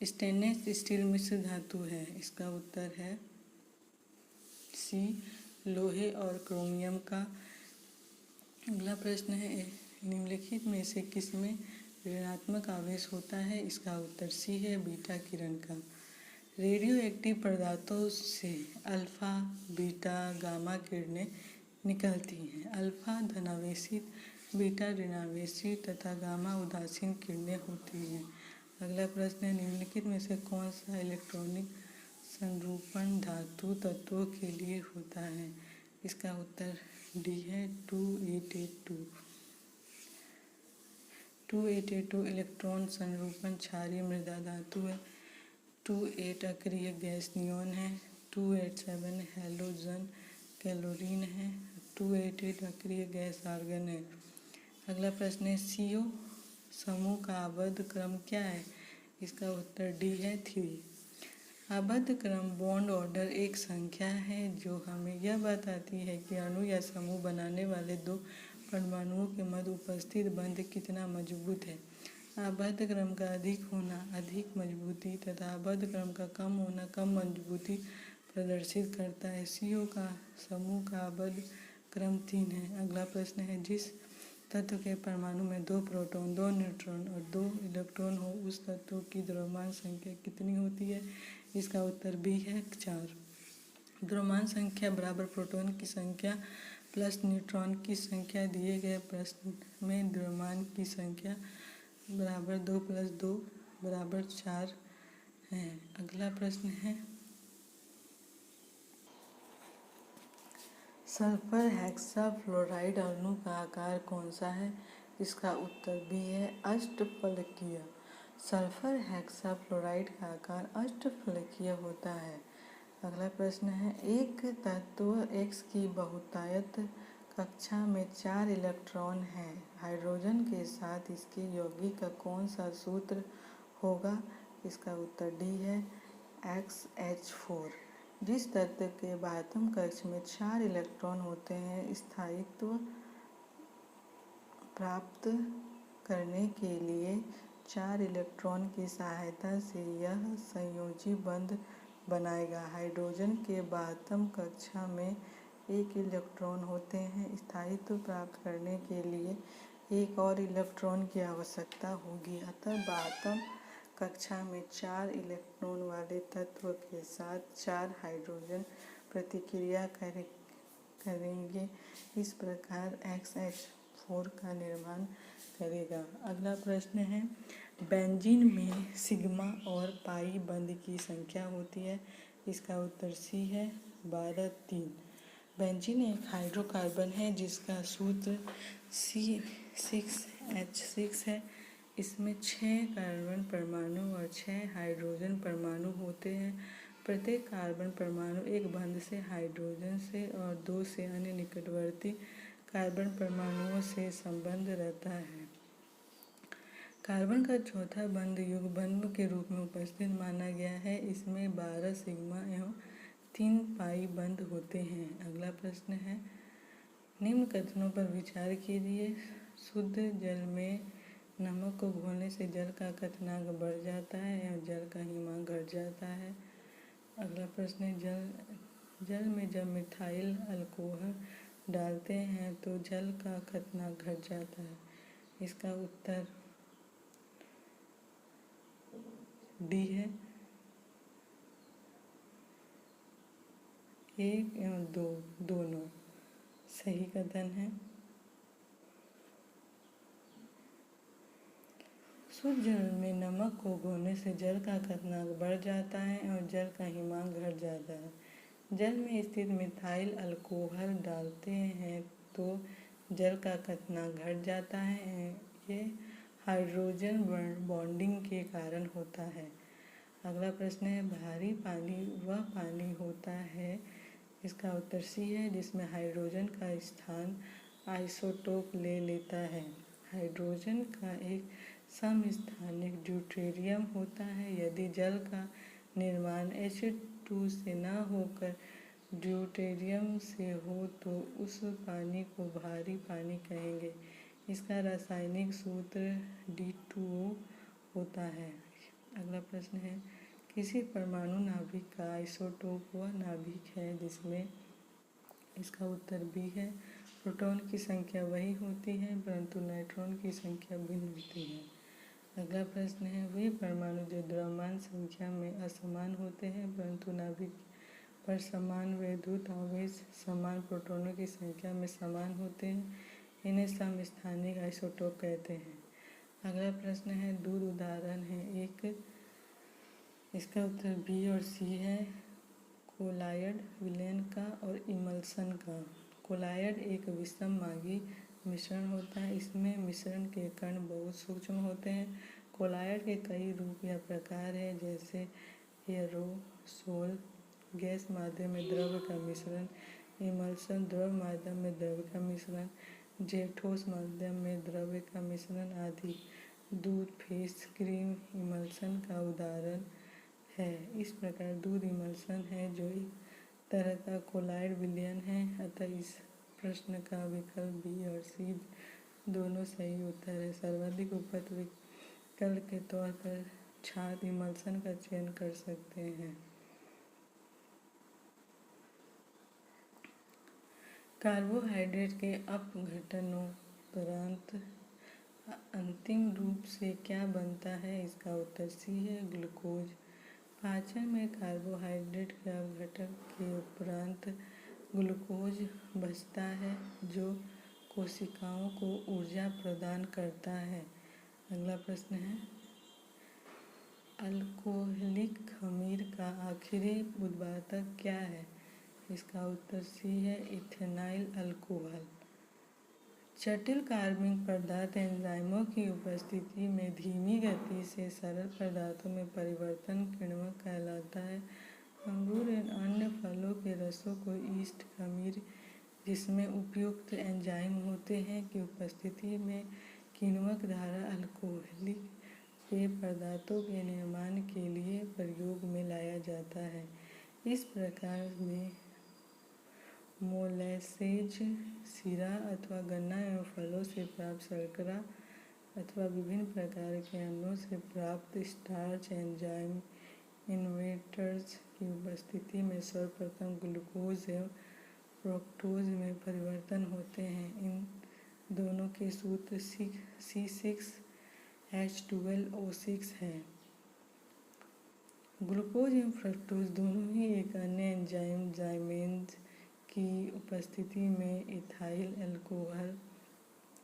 स्टेनलेस स्टील मिश्र धातु है। इसका उत्तर है सी, लोहे और क्रोमियम का। अगला प्रश्न है, निम्नलिखित में से किसमें ऋणात्मक आवेश होता है। इसका उत्तर सी है, बीटा किरण का। रेडियो एक्टिव पदार्थों से अल्फा, बीटा, गामा किरणें निकलती हैं। अल्फा धनावेशित, बीटा ऋणावेशित तथा गामा उदासीन किरणें होती हैं। अगला प्रश्न है, निम्नलिखित में से कौन सा इलेक्ट्रॉनिक संरूपण धातु तत्वों के लिए होता है। इसका उत्तर डी है, 2882। 2882 इलेक्ट्रॉन संरूपण क्षारीय मृदा धातु है। 28 अक्रिय गैस नियॉन है। 287 हैलोजन क्लोरीन है। 288 अक्रिय गैस आर्गन है। अगला प्रश्न है, CO समूह का आबद्ध क्रम क्या है। इसका उत्तर डी है, 3। आबद्ध क्रम बॉन्ड ऑर्डर एक संख्या है जो हमें यह बताती है कि अणु या समूह बनाने वाले दो परमाणुओं के मध्य उपस्थित बंध कितना मजबूत है। आबद्ध क्रम का अधिक होना अधिक मजबूती तथा आबद्ध क्रम का कम होना कम मजबूती प्रदर्शित करता है। CO का समूह का आबद्ध क्रम 3 है। अगला प्रश्न है, जिस तत्व के परमाणु में 2 प्रोटॉन, 2 न्यूट्रॉन और 2 इलेक्ट्रॉन हो, उस तत्व की द्रव्यमान संख्या कितनी होती है। इसका उत्तर बी है, 4। द्रव्यमान संख्या बराबर प्रोटॉन की संख्या प्लस न्यूट्रॉन की संख्या। दिए गए प्रश्न में द्रव्यमान की संख्या बराबर 2 + 2 बराबर 4 है। अगला प्रश्न है, सल्फर हेक्साफ्लोराइड अणु का आकार कौन सा है। इसका उत्तर बी है, अष्टफलकीय। सल्फर हेक्साफ्लोराइड का आकार अष्टफलकीय होता है। अगला प्रश्न है, एक तत्व X की बहुतायत कक्षा में 4 इलेक्ट्रॉन हैं। हाइड्रोजन के साथ इसके यौगिक का कौन सा सूत्र होगा। इसका उत्तर डी है, XH4। जिस तत्व के बाह्यतम कक्ष में 4 इलेक्ट्रॉन होते हैं, स्थायित्व प्राप्त करने के लिए 4 इलेक्ट्रॉन की सहायता से यह संयोजी बंध बनाएगा। हाइड्रोजन के बाह्यतम कक्षा में 1 इलेक्ट्रॉन होते हैं। स्थायित्व प्राप्त करने के लिए एक और इलेक्ट्रॉन की आवश्यकता होगी। अतः बाह्यतम कक्षा में 4 इलेक्ट्रॉन वाले तत्व के साथ 4 हाइड्रोजन प्रतिक्रिया करेंगे। इस प्रकार XH4 का निर्माण करेगा। अगला प्रश्न है, बेंजीन में सिग्मा और पाई बंध की संख्या होती है। इसका उत्तर सी है, 12, 3। बेंजीन एक हाइड्रोकार्बन है जिसका सूत्र C6H6 है। इसमें 6 कार्बन परमाणु और 6 हाइड्रोजन परमाणु होते हैं। प्रत्येक कार्बन परमाणु एक बंध से हाइड्रोजन से और 2 से अन्य निकटवर्ती कार्बन परमाणुओं से संबंध रहता है। कार्बन का चौथा बंध युग्मबंध के रूप में उपस्थित माना गया है। इसमें 12 सिग्मा एवं 3 पाई बंध होते हैं। अगला प्रश्न है, निम्न कथनों पर विचार कीजिए। शुद्ध जल में नमक को घोलने से जल का क्वथनांक बढ़ जाता है और जल का हिमांक घट जाता है। अगला प्रश्न है, जल में जब मिथाइल अल्कोहल डालते हैं तो जल का क्वथनांक घट जाता है। इसका उत्तर डी है। 1 एवं 2 दोनों सही कथन है। शुद्ध जल में नमक को घोलने से जल का क्वथनांक बढ़ जाता है और जल का हिमांक घट जाता है। जल में स्थित मिथाइल अल्कोहल डालते हैं तो जल का क्वथनांक घट जाता है। ये हाइड्रोजन बॉन्डिंग के कारण होता है। अगला प्रश्न है, भारी पानी वह पानी होता है, इसका उत्तर सी है, जिसमें हाइड्रोजन का स्थान आइसोटोप ले लेता है। हाइड्रोजन का एक समस्थानिक ड्यूटेरियम होता है। यदि जल का निर्माण H2 से न होकर ड्यूटेरियम से हो तो उस पानी को भारी पानी कहेंगे। इसका रासायनिक सूत्र D2O होता है। अगला प्रश्न है, किसी परमाणु नाभिक का आइसोटोप वह नाभिक है जिसमें, इसका उत्तर बी है, प्रोटॉन की संख्या वही होती है परंतु न्यूट्रॉन की संख्या भिन्न होती है। अगला प्रश्न है, वे परमाणु जो द्रव्यमान संख्या में असमान होते हैं परंतु नाभिक पर समान वैद्युत आवेश समान प्रोटॉनों की संख्या में समान होते हैं, इन्हें समस्थानिक आइसोटोप कहते हैं। अगला प्रश्न है, दूध उदाहरण है एक, इसका उत्तर बी और सी है, कोलायड विलयन का और इमल्सन का। कोलायड एक विषममागी मिश्रण होता है। इसमें मिश्रण के कण बहुत सूक्ष्म होते हैं। कोलायड के कई रूप या प्रकार हैं, जैसे एरोसोल, गैस माध्यम में द्रव्य का मिश्रण, इमल्सन, द्रव माध्यम में द्रव्य का मिश्रण, ठोस माध्यम में द्रव्य का मिश्रण आदि। दूध, फेस क्रीम इमल्सन का उदाहरण है। इस प्रकार दूध इमल्सन है जो एक तरह का कोलायड विलयन है। अतः इस प्रश्न का विकल्प बी और सी दोनों सही उत्तर है। सर्वाधिक उपयुक्त विकल्प के तौर पर छात्र इमल्सन का चयन कर सकते हैं। कार्बोहाइड्रेट के अपघटनोपरांत अंतिम रूप से क्या बनता है, इसका उत्तर सी है, ग्लूकोज। पाचन में कार्बोहाइड्रेट के अपघटन के उपरांत ग्लूकोज बचता है जो कोशिकाओं को ऊर्जा प्रदान करता है। अगला प्रश्न है, अल्कोहलिक खमीर का आखिरी उत्पादक क्या है, इसका उत्तर सी है, इथेनाइल अल्कोहल। जटिल कार्बनिक पदार्थ एंजाइमों की उपस्थिति में धीमी गति से सरल पदार्थों में परिवर्तन किण्वक कहलाता है। अंगूर एवं अन्य फलों के रसों को ईस्ट खमीर, जिसमें उपयुक्त एंजाइम होते हैं, की उपस्थिति में किण्वक द्वारा अल्कोहलिक पेय पदार्थों के निर्माण के लिए प्रयोग में लाया जाता है। इस प्रकार में मोलेसेज, शीरा अथवा गन्ना एवं फलों से प्राप्त शर्करा अथवा विभिन्न प्रकार के अन्नों से प्राप्त स्टार्च एंजाइम इन्वर्टर्स की उपस्थिति में सर्वप्रथम ग्लूकोज एवं फ्रुक्टोज में परिवर्तन होते हैं। इन दोनों के सूत्र C6H12O6 है। ग्लूकोज एवं फ्रुक्टोज दोनों ही एक अन्य एंजाइम जाइमेज की उपस्थिति में इथाइल अल्कोहल,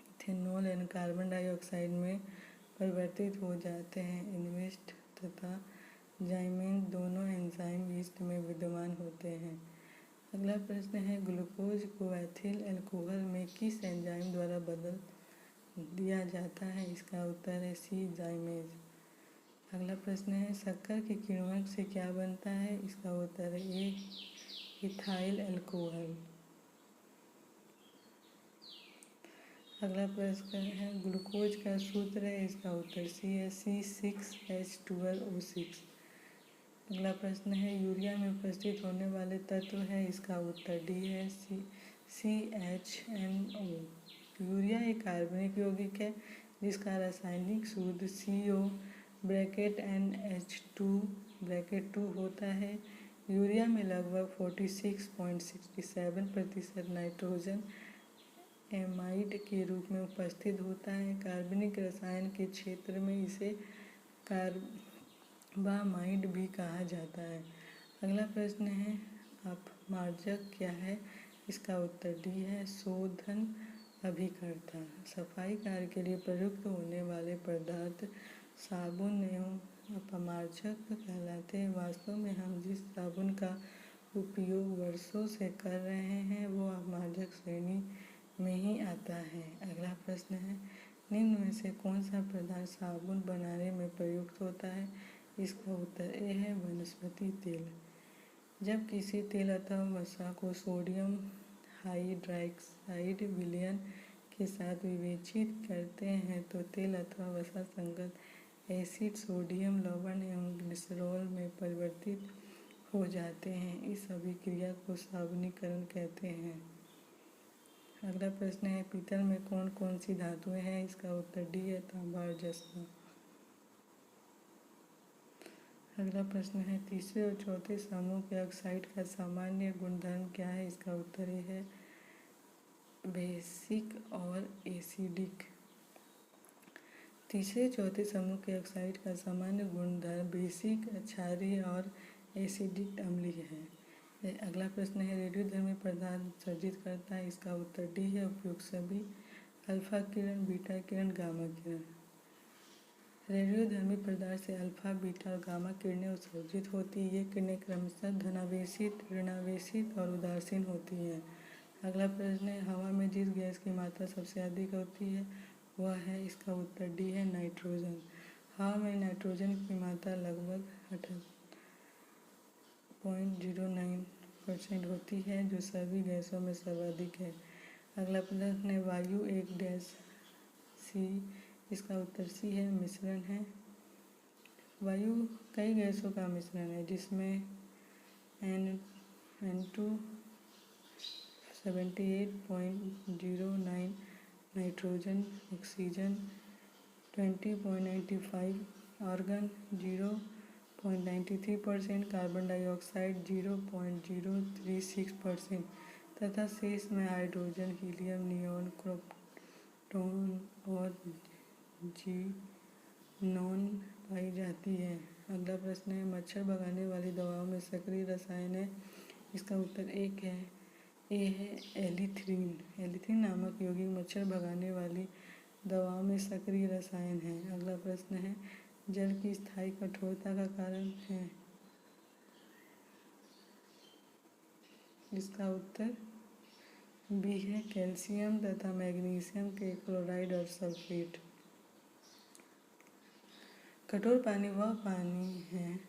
इथेनॉल एवं कार्बन डाइऑक्साइड में परिवर्तित हो जाते हैं। इन्वेस्ट तथा जाइमेज दोनों एंजाइम ईस्ट में विद्यमान होते हैं। अगला प्रश्न है, ग्लूकोज को एथिल अल्कोहल में किस एंजाइम द्वारा बदल दिया जाता है, इसका उत्तर है सी, जाइमेज। अगला प्रश्न है, शक्कर के किण्वक से क्या बनता है, इसका उत्तर है ए, इथाइल अल्कोहल। अगला प्रश्न है, ग्लूकोज का सूत्र है, इसका उत्तर सी है, C6H12O6। अगला प्रश्न है, यूरिया में उपस्थित होने वाले तत्व है, इसका उत्तर डी है, CHMO। यूरिया एक कार्बनिक यौगिक है जिसका रासायनिक सूत्र CO ब्रैकेट NH2 ब्रैकेट 2 होता है। यूरिया में लगभग 46.67% नाइट्रोजन एमाइड के रूप में उपस्थित होता है। कार्बनिक रसायन के क्षेत्र में इसे कार्बामाइड भी कहा जाता है। अगला प्रश्न है अपमार्जक क्या है? इसका उत्तर डी है शोधन अभिकर्ता। सफाई कार्य के लिए प्रयुक्त होने वाले पदार्थ साबुन एवं अपमार्जक कहलाते हैं। वास्तव में हम जिस साबुन का उपयोग वर्षों से कर रहे हैं वो अपमार्जक श्रेणी में ही आता है। अगला प्रश्न है निम्न में से कौन सा पदार्थ साबुन बनाने में प्रयुक्त होता है? इसका उत्तर ए है वनस्पति तेल। जब किसी तेल अथवा वसा को सोडियम हाइड्रॉक्साइड विलयन के साथ विवेचित करते हैं तो तेल अथवा वसा संगत एसिड सोडियम लवण एवं ग्लिसरॉल में परिवर्तित हो जाते हैं। इस अभिक्रिया को साबुनीकरण कहते हैं। अगला प्रश्न है पीतल में कौन कौन सी धातुएं हैं? इसका उत्तर डी है तांबा और जस्ता। अगला प्रश्न है तीसरे और चौथे समूह के ऑक्साइड का सामान्य गुणधर्म क्या है? इसका उत्तर ए है बेसिक और एसिडिक। तीसरे चौथे समूह के ऑक्साइड का सामान्य गुणधर्म बेसिक क्षारीय और एसिडिक अम्लीय है। अगला प्रश्न है रेडियोधर्मी पदार्थ उत्सर्जित करता है? इसका उत्तर डी है उपयुक्त सभी अल्फा किरण बीटा किरण गामा किरण। रेडियोधर्मी पदार्थ से अल्फा बीटा और गामा किरणें उत्सर्जित होती है। ये किरणें क्रमशः धनावेशित ऋणावेशित और उदासीन होती हैं। अगला प्रश्न है हवा में जिस गैस की मात्रा सबसे अधिक होती है वह है? इसका उत्तर डी है नाइट्रोजन। हवा में नाइट्रोजन की मात्रा लगभग 0.09% होती है जो सभी गैसों में सर्वाधिक है। अगला प्रश्न है वायु एक डैश सी। इसका उत्तर सी है मिश्रण है। वायु कई गैसों का मिश्रण है जिसमें N2 78.09, nitrogen oxygen 20.95, argon 0.93%, carbon dioxide 0.036% तथा शेष में हाइड्रोजन हीलियम नियॉन क्रिप्टॉन और जीनॉन पाई जाती है। अगला प्रश्न है मच्छर भगाने वाली दवाओं में सक्रिय रसायन है? इसका उत्तर एक है ए है एलिथ्रीन। एलिथ्रीन नामक यौगिक मच्छर भगाने वाली दवाओं में सक्रिय रसायन है। अगला प्रश्न है जल की स्थायी कठोरता का कारण है? इसका उत्तर बी है कैल्शियम तथा मैग्नीशियम के क्लोराइड और सल्फेट। कठोर पानी वह पानी है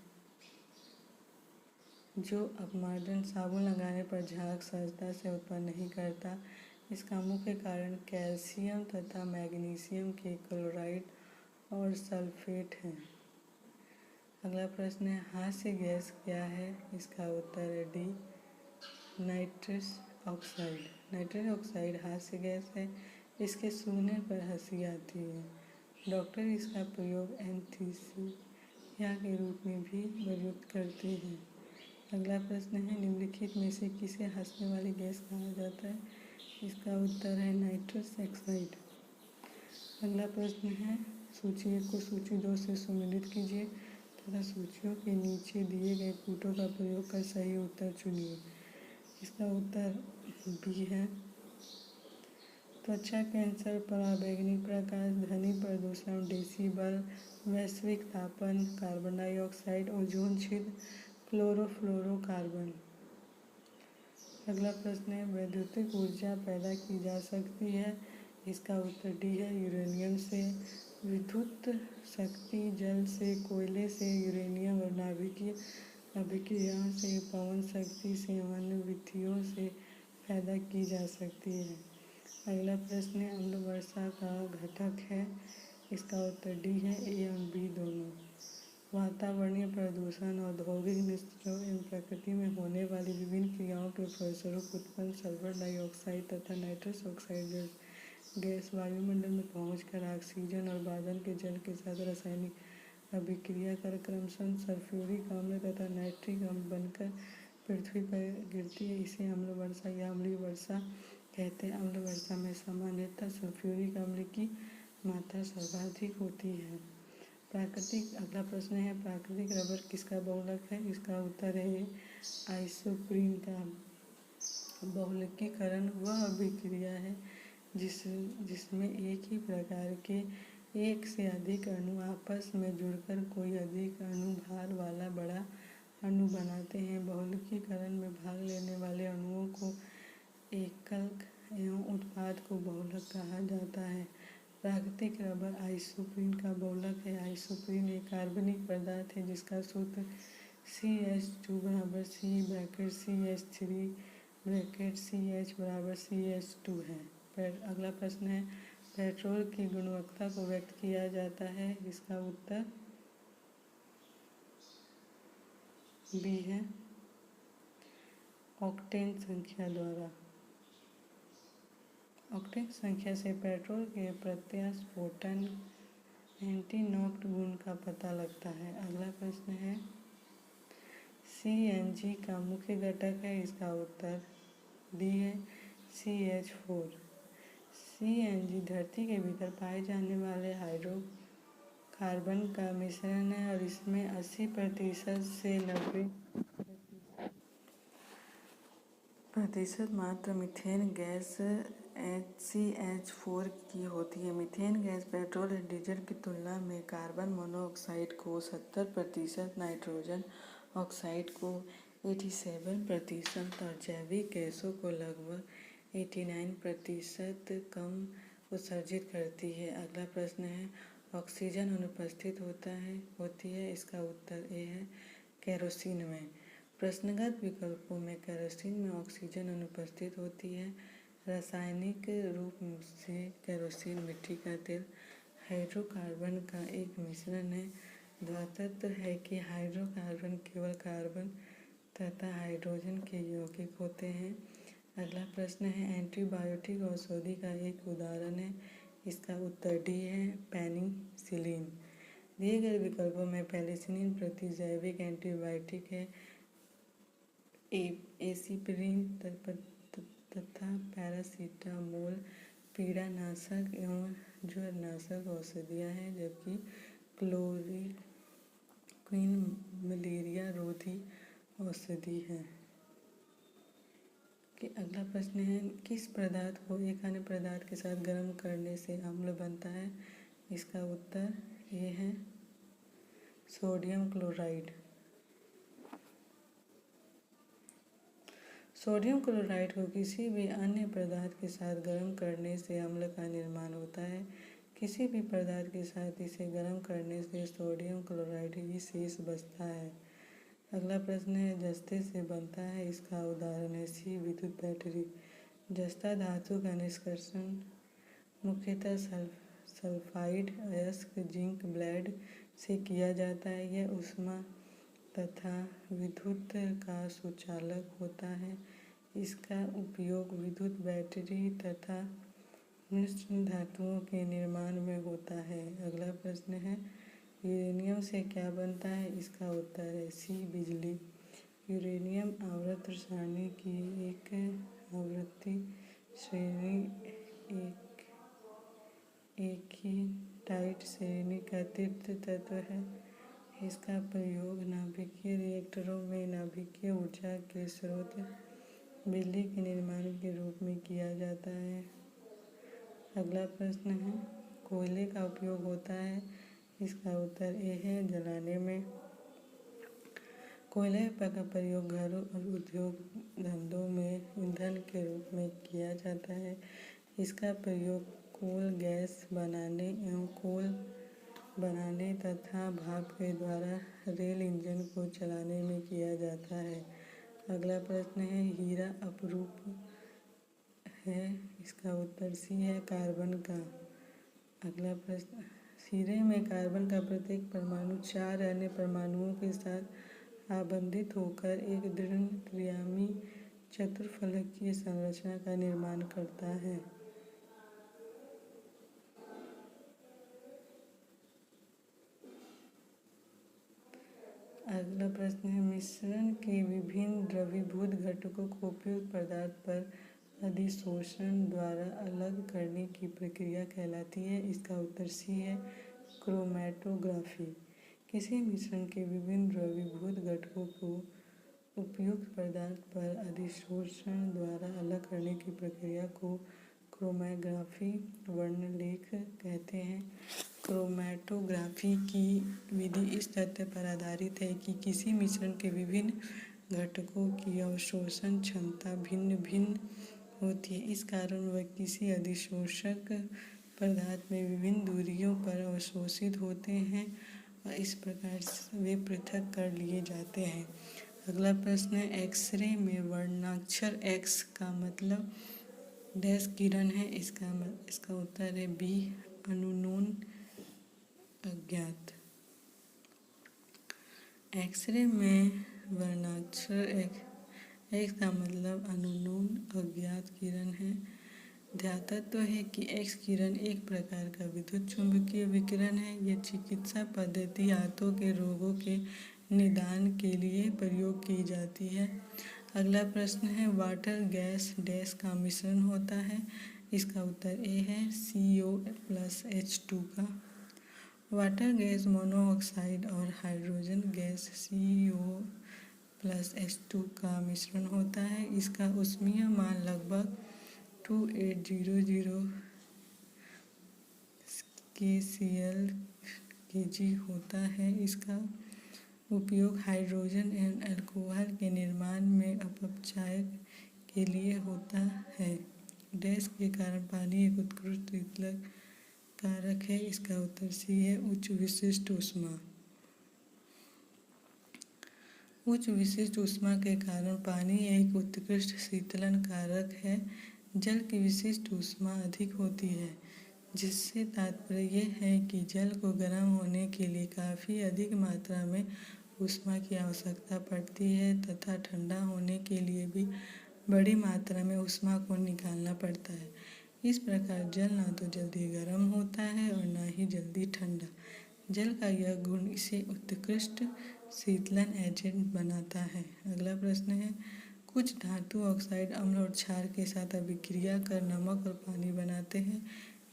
जो अपमार्जन साबुन लगाने पर झाग सहजता से उत्पन्न नहीं करता। इसका मुख्य कारण कैल्शियम तथा मैग्नीशियम के क्लोराइड और सल्फेट है। अगला प्रश्न है हास्य गैस क्या है? इसका उत्तर है D nitrous oxide. Nitrous oxide हास्य गैस है। इसके सूंघने पर हंसी आती है। डॉक्टर इसका प्रयोग एनेस्थीसिया के रूप में भी प्रयुक्त करते हैं। अगला प्रश्न है निम्नलिखित में से किसे हंसने वाली गैस कहा जाता है? इसका उत्तर है नाइट्रस ऑक्साइड। अगला प्रश्न है सूची 1 को सूची 2 से सम्मिलित कीजिए तथा सूचियों के नीचे दिए गए कूटों का प्रयोग कर सही उत्तर चुनिए। इसका उत्तर बी है त्वचा कैंसर पराबैंगनी प्रकाश ध्वनि प्रदूषण डेसिबल वैश्विक तापन कार्बन डाइऑक्साइड ओजोन छिद्र क्लोरोफ्लोरोकार्बन। अगला प्रश्न है वैद्युतिक ऊर्जा पैदा की जा सकती है? इसका उत्तर डी है यूरेनियम से। विद्युत शक्ति जल से कोयले से यूरेनियम और नाभिकीय अभिक्रियाओं से पवन शक्ति से अन्य विधियों से पैदा की जा सकती है। अगला प्रश्न है अम्ल वर्षा का घटक है? इसका उत्तर डी है ए और बी दोनों। वातावरणीय प्रदूषण औद्योगिक निस्सरण एवं प्रकृति में होने वाली विभिन्न क्रियाओं के फलस्वरूप उत्पन्न सल्फर डाइऑक्साइड तथा नाइट्रस ऑक्साइड गैस वायुमंडल में पहुंचकर ऑक्सीजन और बादल के जल के साथ रासायनिक अभिक्रिया कर क्रमशः सल्फ्यूरिक अम्ल तथा नाइट्रिक अम्ल बनकर पृथ्वी पर गिरती है। इसे अम्ल वर्षा या अम्लीय वर्षा कहते हैं। अम्ल वर्षा में सामान्यतः सल्फ्यूरिक अम्ल की मात्रा सर्वाधिक होती है। प्राकृतिक अगला प्रश्न है, प्राकृतिक रबर किसका बहुलक है? इसका उत्तर है आइसोप्रीन का। बहुलकीकरण वह अभिक्रिया है जिसमें एक ही प्रकार के एक से अधिक अणु आपस में जुड़कर कोई अधिक अणु भार वाला बड़ा अणु बनाते हैं। बहुलकीकरण में भाग लेने वाले अणुओं को एकक एवं उत्पाद को बहुलक कहा जाता है। प्राकृतिक रबर आइसोप्रीन का बहुलक है। आइसोप्रीन एक कार्बनिक पदार्थ है जिसका सूत्र CH2 बराबर C bracket CH3 bracket CH बराबर CH2 है। अगला प्रश्न है, पेट्रोल की गुणवत्ता को व्यक्त किया जाता है। इसका उत्तर बी है ऑक्टेन संख्या द्वारा। ऑक्टेन संख्या से पेट्रोल के प्रत्यास्फोटन एंटी-नॉक गुण का पता लगता है। अगला प्रश्न है, CNG का मुख्य घटक है। इसका उत्तर डी है CH4। CNG धरती के भीतर पाए जाने वाले हाइड्रोकार्बन का मिश्रण है और इसमें 80% से 90% मात्रा मीथेन गैस HCH4 की होती है। मीथेन गैस पेट्रोल और डीजल की तुलना में कार्बन मोनोऑक्साइड को 70%, नाइट्रोजन ऑक्साइड को 87% और जैविक गैसों को लगभग 89% कम उत्सर्जित करती है। अगला प्रश्न है, ऑक्सीजन अनुपस्थित होती है। इसका उत्तर ए है केरोसिन में। प्रश्नगत विकल्पों में केरोसिन में ऑक्सीजन अनुपस्थित होती है। रासायनिक रूप से केरोसिन मिट्टी का तेल हाइड्रोकार्बन का एक मिश्रण है। धर्तव्य है कि हाइड्रोकार्बन केवल कार्बन तथा हाइड्रोजन के यौगिक होते हैं। अगला प्रश्न है, एंटीबायोटिक औषधि का एक उदाहरण है। इसका उत्तर डी है पेनिसिलिन। दिए गए विकल्पों में पेनिसिलिन प्रतिजैविक एंटीबायोटिक है। एस्पिरिन तथा पैरासीटामोल पीड़ानाशक एवं ज्वरनाशक औषधियाँ हैं, जबकि क्लोरोक्विन मलेरिया रोधी औषधि है। अगला प्रश्न है, किस पदार्थ को एक अन्य पदार्थ के साथ गर्म करने से अम्ल बनता है? इसका उत्तर ये है सोडियम क्लोराइड। सोडियम क्लोराइड को किसी भी अन्य पदार्थ के साथ गर्म करने से अम्ल का निर्माण होता है। किसी भी पदार्थ के साथ इसे गर्म करने से सोडियम क्लोराइड ही शेष बचता है। अगला प्रश्न है, जस्ते से बनता है। इसका उदाहरण है सी विद्युत बैटरी। जस्ता धातु का निष्कर्षण मुख्यतः सल्फाइड अयस्क जिंक ब्लेड से किया जाता है। यह ऊष्मा तथा विद्युत का सुचालक होता है। इसका उपयोग विद्युत बैटरी तथा मिश्र धातुओं के निर्माण में होता है। अगला प्रश्न है, यूरेनियम से क्या बनता है? इसका उत्तर है सी बिजली। यूरेनियम आवर्त सारणी की एक आवर्ती श्रेणी एक ही टाइट श्रेणी का तीव्र तत्व है। इसका प्रयोग नाभिकीय रिएक्टरों में नाभिकीय ऊर्जा के स्रोत बिजली के निर्माण के रूप में किया जाता है। अगला प्रश्न है, कोयले का उपयोग होता है। इसका उत्तर ए है जलाने में। कोयले का प्रयोग घरों और उद्योग धंधों में ईंधन के रूप में किया जाता है। इसका प्रयोग कोल गैस बनाने तथा भाप के द्वारा रेल इंजन को चलाने में किया जाता है। अगला प्रश्न है, हीरा अपरूप है। इसका उत्तर सी है कार्बन का। अगला प्रश्न, हीरे में कार्बन का प्रत्येक परमाणु 4 अन्य परमाणुओं के साथ आबंधित होकर एक दृढ़ त्रिआयामी चतुर्फलकीय संरचना का निर्माण करता है। अगला प्रश्न है, मिश्रण के विभिन्न द्रवीभूत घटकों को उपयुक्त पदार्थ पर अधिशोषण द्वारा अलग करने की प्रक्रिया कहलाती है। इसका उत्तर सी है, क्रोमैटोग्राफी। किसी मिश्रण के विभिन्न द्रवीभूत घटकों को उपयुक्त पदार्थ पर अधिशोषण द्वारा अलग करने की प्रक्रिया को क्रोमैटोग्राफी वर्णलेख कहते हैं। क्रोमैटोग्राफी की विधि इस तथ्य पर आधारित है कि किसी मिश्रण के विभिन्न घटकों की अवशोषण क्षमता भिन्न भिन्न होती है। इस कारण वह किसी अधिशोषक पदार्थ में विभिन्न दूरियों पर अवशोषित होते हैं और इस प्रकार वे पृथक कर लिए जाते हैं। अगला प्रश्न है, एक्सरे में वर्णाक्षर एक्स का मतलब डैश किरण है। इसका उत्तर है बी, अननोन अज्ञात। एक्सरे में वर्णाक्षर एक्स का मतलब अननोन अज्ञात किरण है। ध्यातत्व है कि एक्स किरण एक प्रकार का विद्युत चुंबकीय विकिरण है। यह चिकित्सा पद्धति आंतों के रोगों के निदान के लिए प्रयोग की जाती है। अगला प्रश्न है, वाटर गैस डैश का मिश्रण होता है। इसका उत्तर ए है, CO+H2 का। वाटर गैस मोनोऑक्साइड और हाइड्रोजन गैस CO+H2 का मिश्रण होता है। इसका ऊष्मीय मान लगभग 2800 kcal/kg होता है। इसका उपयोग हाइड्रोजन एवं अल्कोहल के निर्माण में अपचायक के लिए होता है। डैश के कारण पानी एक उत्कृष्ट शीतलक कारक है। इसका उत्तर सी है, उच्च विशिष्ट ऊष्मा। उच्च विशिष्ट ऊष्मा के कारण पानी एक उत्कृष्ट शीतलन कारक है। जल की विशिष्ट ऊष्मा अधिक होती है, जिससे तात्पर्य यह है कि जल को गर्म होने के लिए काफ़ी अधिक मात्रा में ऊष्मा की आवश्यकता पड़ती है तथा ठंडा होने के लिए भी बड़ी मात्रा में ऊष्मा को निकालना पड़ता है। इस प्रकार जल ना तो जल्दी गर्म होता है और ना ही जल्दी ठंडा। जल का यह गुण इसे उत्कृष्ट शीतलन एजेंट बनाता है। अगला प्रश्न है, कुछ धातु ऑक्साइड अम्ल और क्षार के साथ अभिक्रिया कर नमक और पानी बनाते हैं।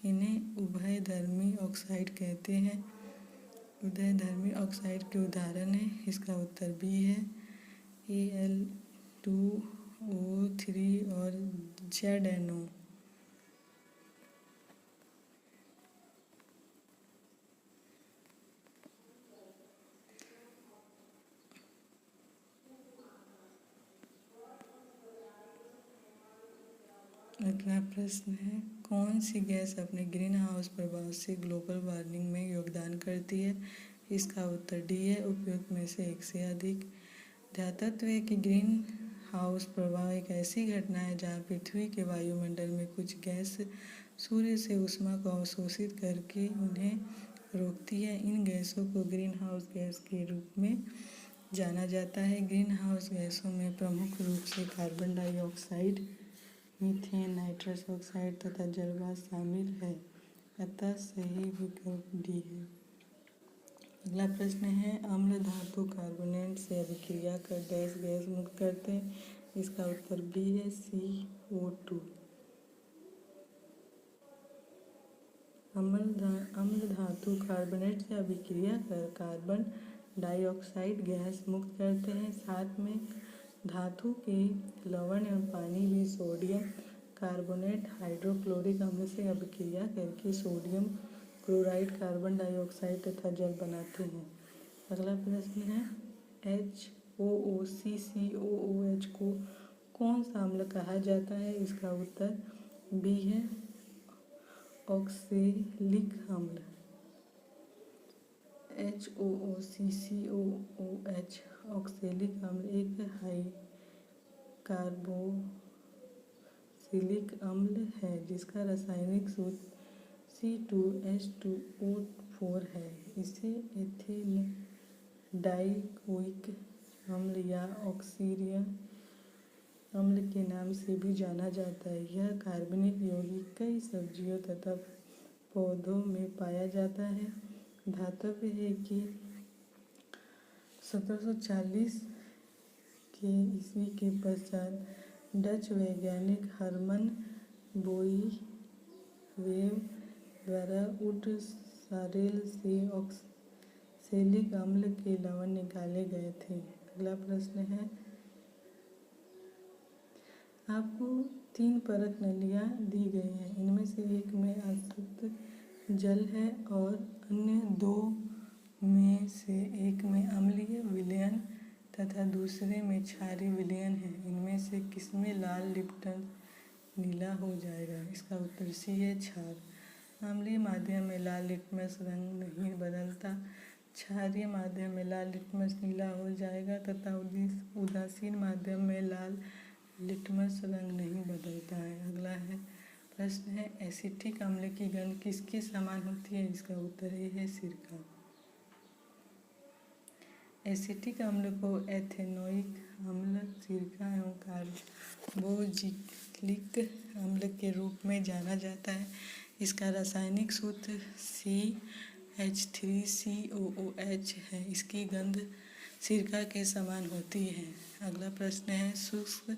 इन्हें उभयधर्मी ऑक्साइड कहते हैं। उभयधर्मी ऑक्साइड के उदाहरण है। इसका उत्तर बी है, Al2O3 और ZNO। अगला प्रश्न है, कौन सी गैस अपने ग्रीन हाउस प्रभाव से ग्लोबल वार्मिंग में योगदान करती है। इसका उत्तर डी है, उपयुक्त में से एक से अधिक। ध्यातत्व है कि ग्रीन हाउस प्रभाव एक ऐसी घटना है जहाँ पृथ्वी के वायुमंडल में कुछ गैस सूर्य से ऊष्मा को अवशोषित करके उन्हें रोकती है। इन गैसों को ग्रीन हाउस गैस के रूप में जाना जाता है। ग्रीन हाउस गैसों में प्रमुख रूप से carbon dioxide, methane, nitrous oxide तथा जलवाष्प शामिल है। अतः सही विकल्प डी है। अगला प्रश्न है, अम्ल धातु कार्बोनेट से अभिक्रिया कर डैश गैस मुक्त करते हैं। इसका उत्तर बी है, CO2। अम्ल धातु कार्बोनेट से अभिक्रिया कर कार्बन डाइऑक्साइड गैस मुक्त करते हैं। साथ में धातु के लवण एवं पानी भी सोडियम कार्बोनेट हाइड्रोक्लोरिक अम्ल से अभिक्रिया करके सोडियम क्लोराइड, कार्बन डाइऑक्साइड तथा जल बनाते हैं। अगला प्रश्न है, HOOCCOOH को कौन सा अम्ल कहा जाता है। इसका उत्तर बी है, ऑक्सैलिक अम्ल। HOOCCOOH ऑक्सैलिक अम्ल एक हाई कार्बोक्सिलिक अम्ल है जिसका रासायनिक सूत्र C2H2O4 है। इसे एथिल डाइकोइक अम्ल या ऑक्सीरियम अम्ल के नाम से भी जाना जाता है। यह कार्बनिक यौगिक कई सब्जियों तथा पौधों में पाया जाता है। धातव्य है कि 1740 के ईस्वी के पश्चात डच वैज्ञानिक हर्मन बोइवेव द्वारा वुड सारेल से ऑक्सैलिक अम्ल के लवण निकाले गए थे। अगला प्रश्न है, आपको 3 परत नलियाँ दी गई हैं। इनमें से एक में अशुद्ध जल है और अन्य 2 में से एक में अम्लीय विलयन तथा दूसरे में क्षारीय विलयन है। इनमें से किसमें लाल लिप्टन नीला हो जाएगा? इसका उत्तर सी है, क्षार। अम्लीय माध्यम में लाल लिटमस रंग नहीं बदलता। क्षारीय माध्यम में लाल लिटमस नीला हो जाएगा तथा उदासीन माध्यम में लाल लिटमस रंग नहीं बदलता है। अगला है प्रश्न है, एसिटिक अम्ल की गंध किसके समान होती है? इसका उत्तर ए है, सिरका। एसिटिक अम्ल को एथेनोइक अम्ल, सिरका एवं कार्बोक्जिलिक अम्ल के रूप में जाना जाता है। इसका रासायनिक सूत्र CH3COOH है। इसकी गंध सिरका के समान होती है। अगला प्रश्न है, शुष्क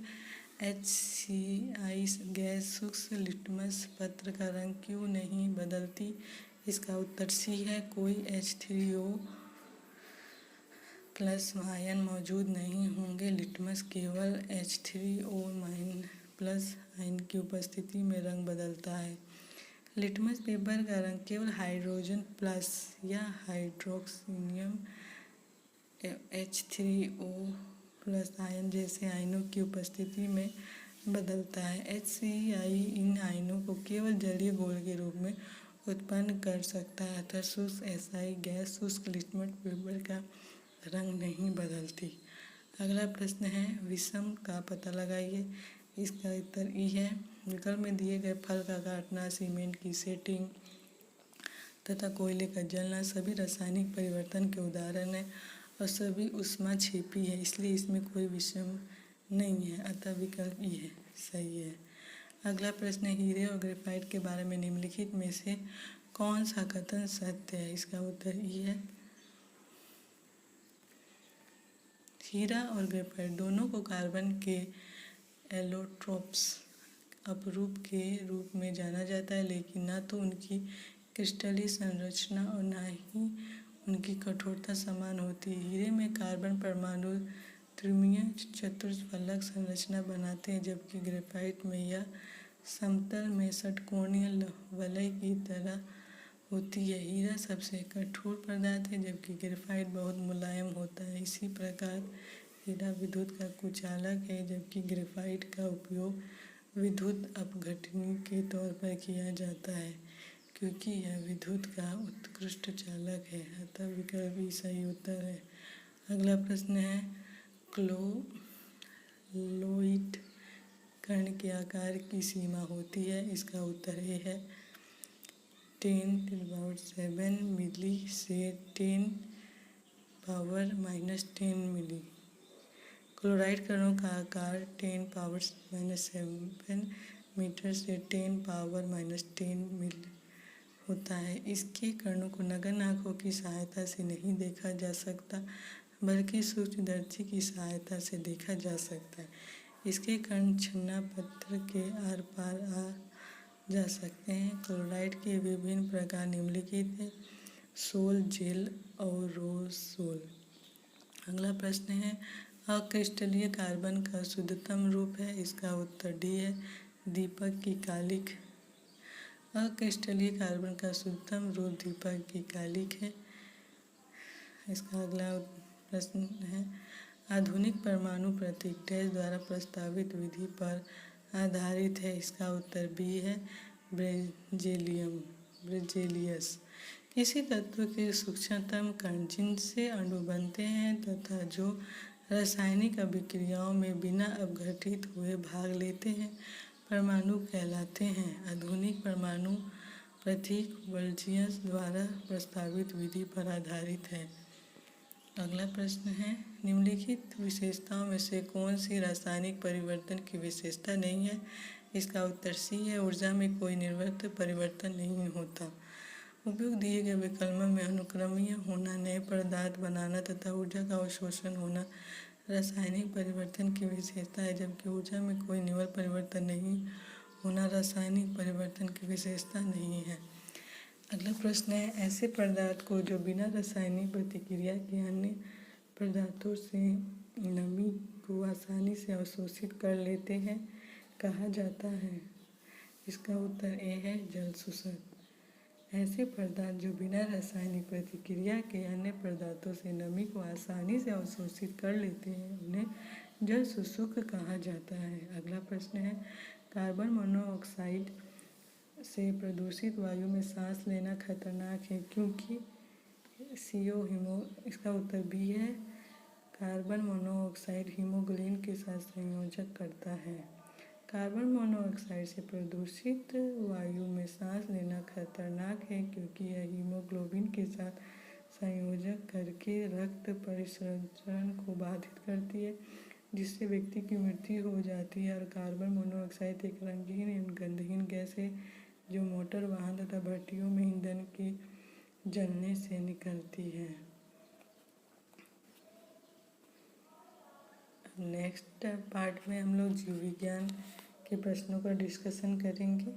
HCl गैस शुष्क लिटमस पत्र का रंग क्यों नहीं बदलती? इसका उत्तर सी है, कोई H3O प्लस आयन मौजूद नहीं होंगे। लिटमस केवल H3O प्लस आयन की उपस्थिति में रंग बदलता है। लिटमस पेपर का रंग केवल हाइड्रोजन प्लस या हाइड्रोक्सियम H3O प्लस आयन जैसे आयनों की उपस्थिति में बदलता है। HCl इन आयनों को केवल जलीय घोल के रूप में उत्पन्न कर सकता है अतः शुष्क SI गैस शुष्क लिटमस पेपर का रंग नहीं बदलती। अगला प्रश्न है, विषम का पता लगाइए। इसका उत्तर ई है। विकल्प में दिए गए फल का काटना, सीमेंट की सेटिंग तथा कोयले का जलना सभी रासायनिक परिवर्तन के उदाहरण हैं और सभी ऊष्माक्षेपी है, इसलिए इसमें कोई विषम नहीं है, अतः विकल्प ई है, सही है। अगला प्रश्न है, हीरे और ग्रेफाइट के बारे में निम्नलिखित में से कौन सा कथन सत्य है? इसका उत्तर ई है। हीरा और ग्रेफाइट दोनों को कार्बन के एलोट्रोप्स अपरूप के रूप में जाना जाता है, लेकिन न तो उनकी क्रिस्टलीय संरचना और न ही उनकी कठोरता समान होती है। हीरे में कार्बन परमाणु त्रिमीय चतुष्फलक संरचना बनाते हैं, जबकि ग्रेफाइट में यह समतल में षटकोणीय वलय की तरह होती है। हीरा सबसे कठोर पदार्थ है, जबकि ग्रेफाइट बहुत मुलायम होता है। इसी प्रकार हीरा विद्युत का कुचालक है, जबकि ग्रेफाइट का उपयोग विद्युत अपघटनी के तौर पर किया जाता है, क्योंकि यह विद्युत का उत्कृष्ट चालक है, अतः विकल्प ही सही उत्तर है। अगला प्रश्न है, क्लोलोइड कण के आकार की सीमा होती है? इसका उत्तर ए है, 10⁻7 मिली से 10⁻⁻10 मिली। क्लोराइड कणों का आकार 10⁻⁻7 मीटर से 10⁻⁻10 मिली होता है। इसके कणों को नग्न आँखों की सहायता से नहीं देखा जा सकता, बल्कि सूक्ष्मदर्शी की सहायता से देखा जा सकता है। इसके कण छन्नापत्र के आर पार आ जा सकते हैं। क्लोराइड के विभिन्न प्रकार निम्नलिखित हैं, सोल, जेल और रोसोल। अगला प्रश्न है, अक्रिस्टलीय कार्बन का शुद्धतम रूप है? इसका उत्तर डी है, दीपक की कालिख। अक्रिस्टलीय कार्बन का शुद्धतम रूप दीपक की कालिख है। इसका अगला प्रश्न है, आधुनिक परमाणु प्रतीक डैश द्वारा प्रस्तावित विधि पर आधारित है? इसका उत्तर बी है, ब्रेजेलियस। किसी तत्व के सूक्ष्मतम कण जिनसे अणु बनते हैं तथा जो रासायनिक अभिक्रियाओं में बिना अपघटित हुए भाग लेते हैं, परमाणु कहलाते हैं। आधुनिक परमाणु प्रतीक ब्रेजेलियस द्वारा प्रस्तावित विधि पर आधारित है। अगला प्रश्न है, निम्नलिखित विशेषताओं में से कौन सी रासायनिक परिवर्तन की विशेषता नहीं है? इसका उत्तर सी है, ऊर्जा में कोई निर्वृत्त परिवर्तन नहीं होता। उपयुक्त दिए गए विकल्पों में अनुक्रमणीय होना, नए पदार्थ बनाना तथा ऊर्जा का अवशोषण होना रासायनिक परिवर्तन की विशेषता है, जबकि ऊर्जा में कोई निवल परिवर्तन नहीं होना रासायनिक परिवर्तन की विशेषता नहीं है। अगला प्रश्न है, ऐसे पदार्थ को जो बिना रासायनिक प्रतिक्रिया के अन्य पदार्थों से नमी को आसानी से अवशोषित कर लेते हैं कहा जाता है। इसका उत्तर ए है, जल शोषक। ऐसे पदार्थ जो बिना रासायनिक प्रतिक्रिया के अन्य पदार्थों से नमी को आसानी से अवशोषित कर लेते हैं उन्हें जल शोषक कहा जाता है। अगला प्रश्न है, कार्बन मोनोऑक्साइड से प्रदूषित वायु में सांस लेना खतरनाक है क्योंकि CO हीमो। इसका उत्तर बी है, कार्बन मोनोऑक्साइड हीमोग्लोबिन के साथ संयोजक करता है। कार्बन मोनोऑक्साइड से प्रदूषित वायु में सांस लेना खतरनाक है क्योंकि यह हीमोग्लोबिन के साथ संयोजक करके रक्त परिसंचरण को बाधित करती है, जिससे व्यक्ति की मृत्यु हो जाती है। और कार्बन मोनोऑक्साइड एक रंगहीन एवं गंधहीन गैस है जो मोटर वाहन तथा भट्टियों में ईंधन के जलने से निकलती है। नेक्स्ट पार्ट में हम लोग जीव विज्ञान के प्रश्नों का डिस्कशन करेंगे।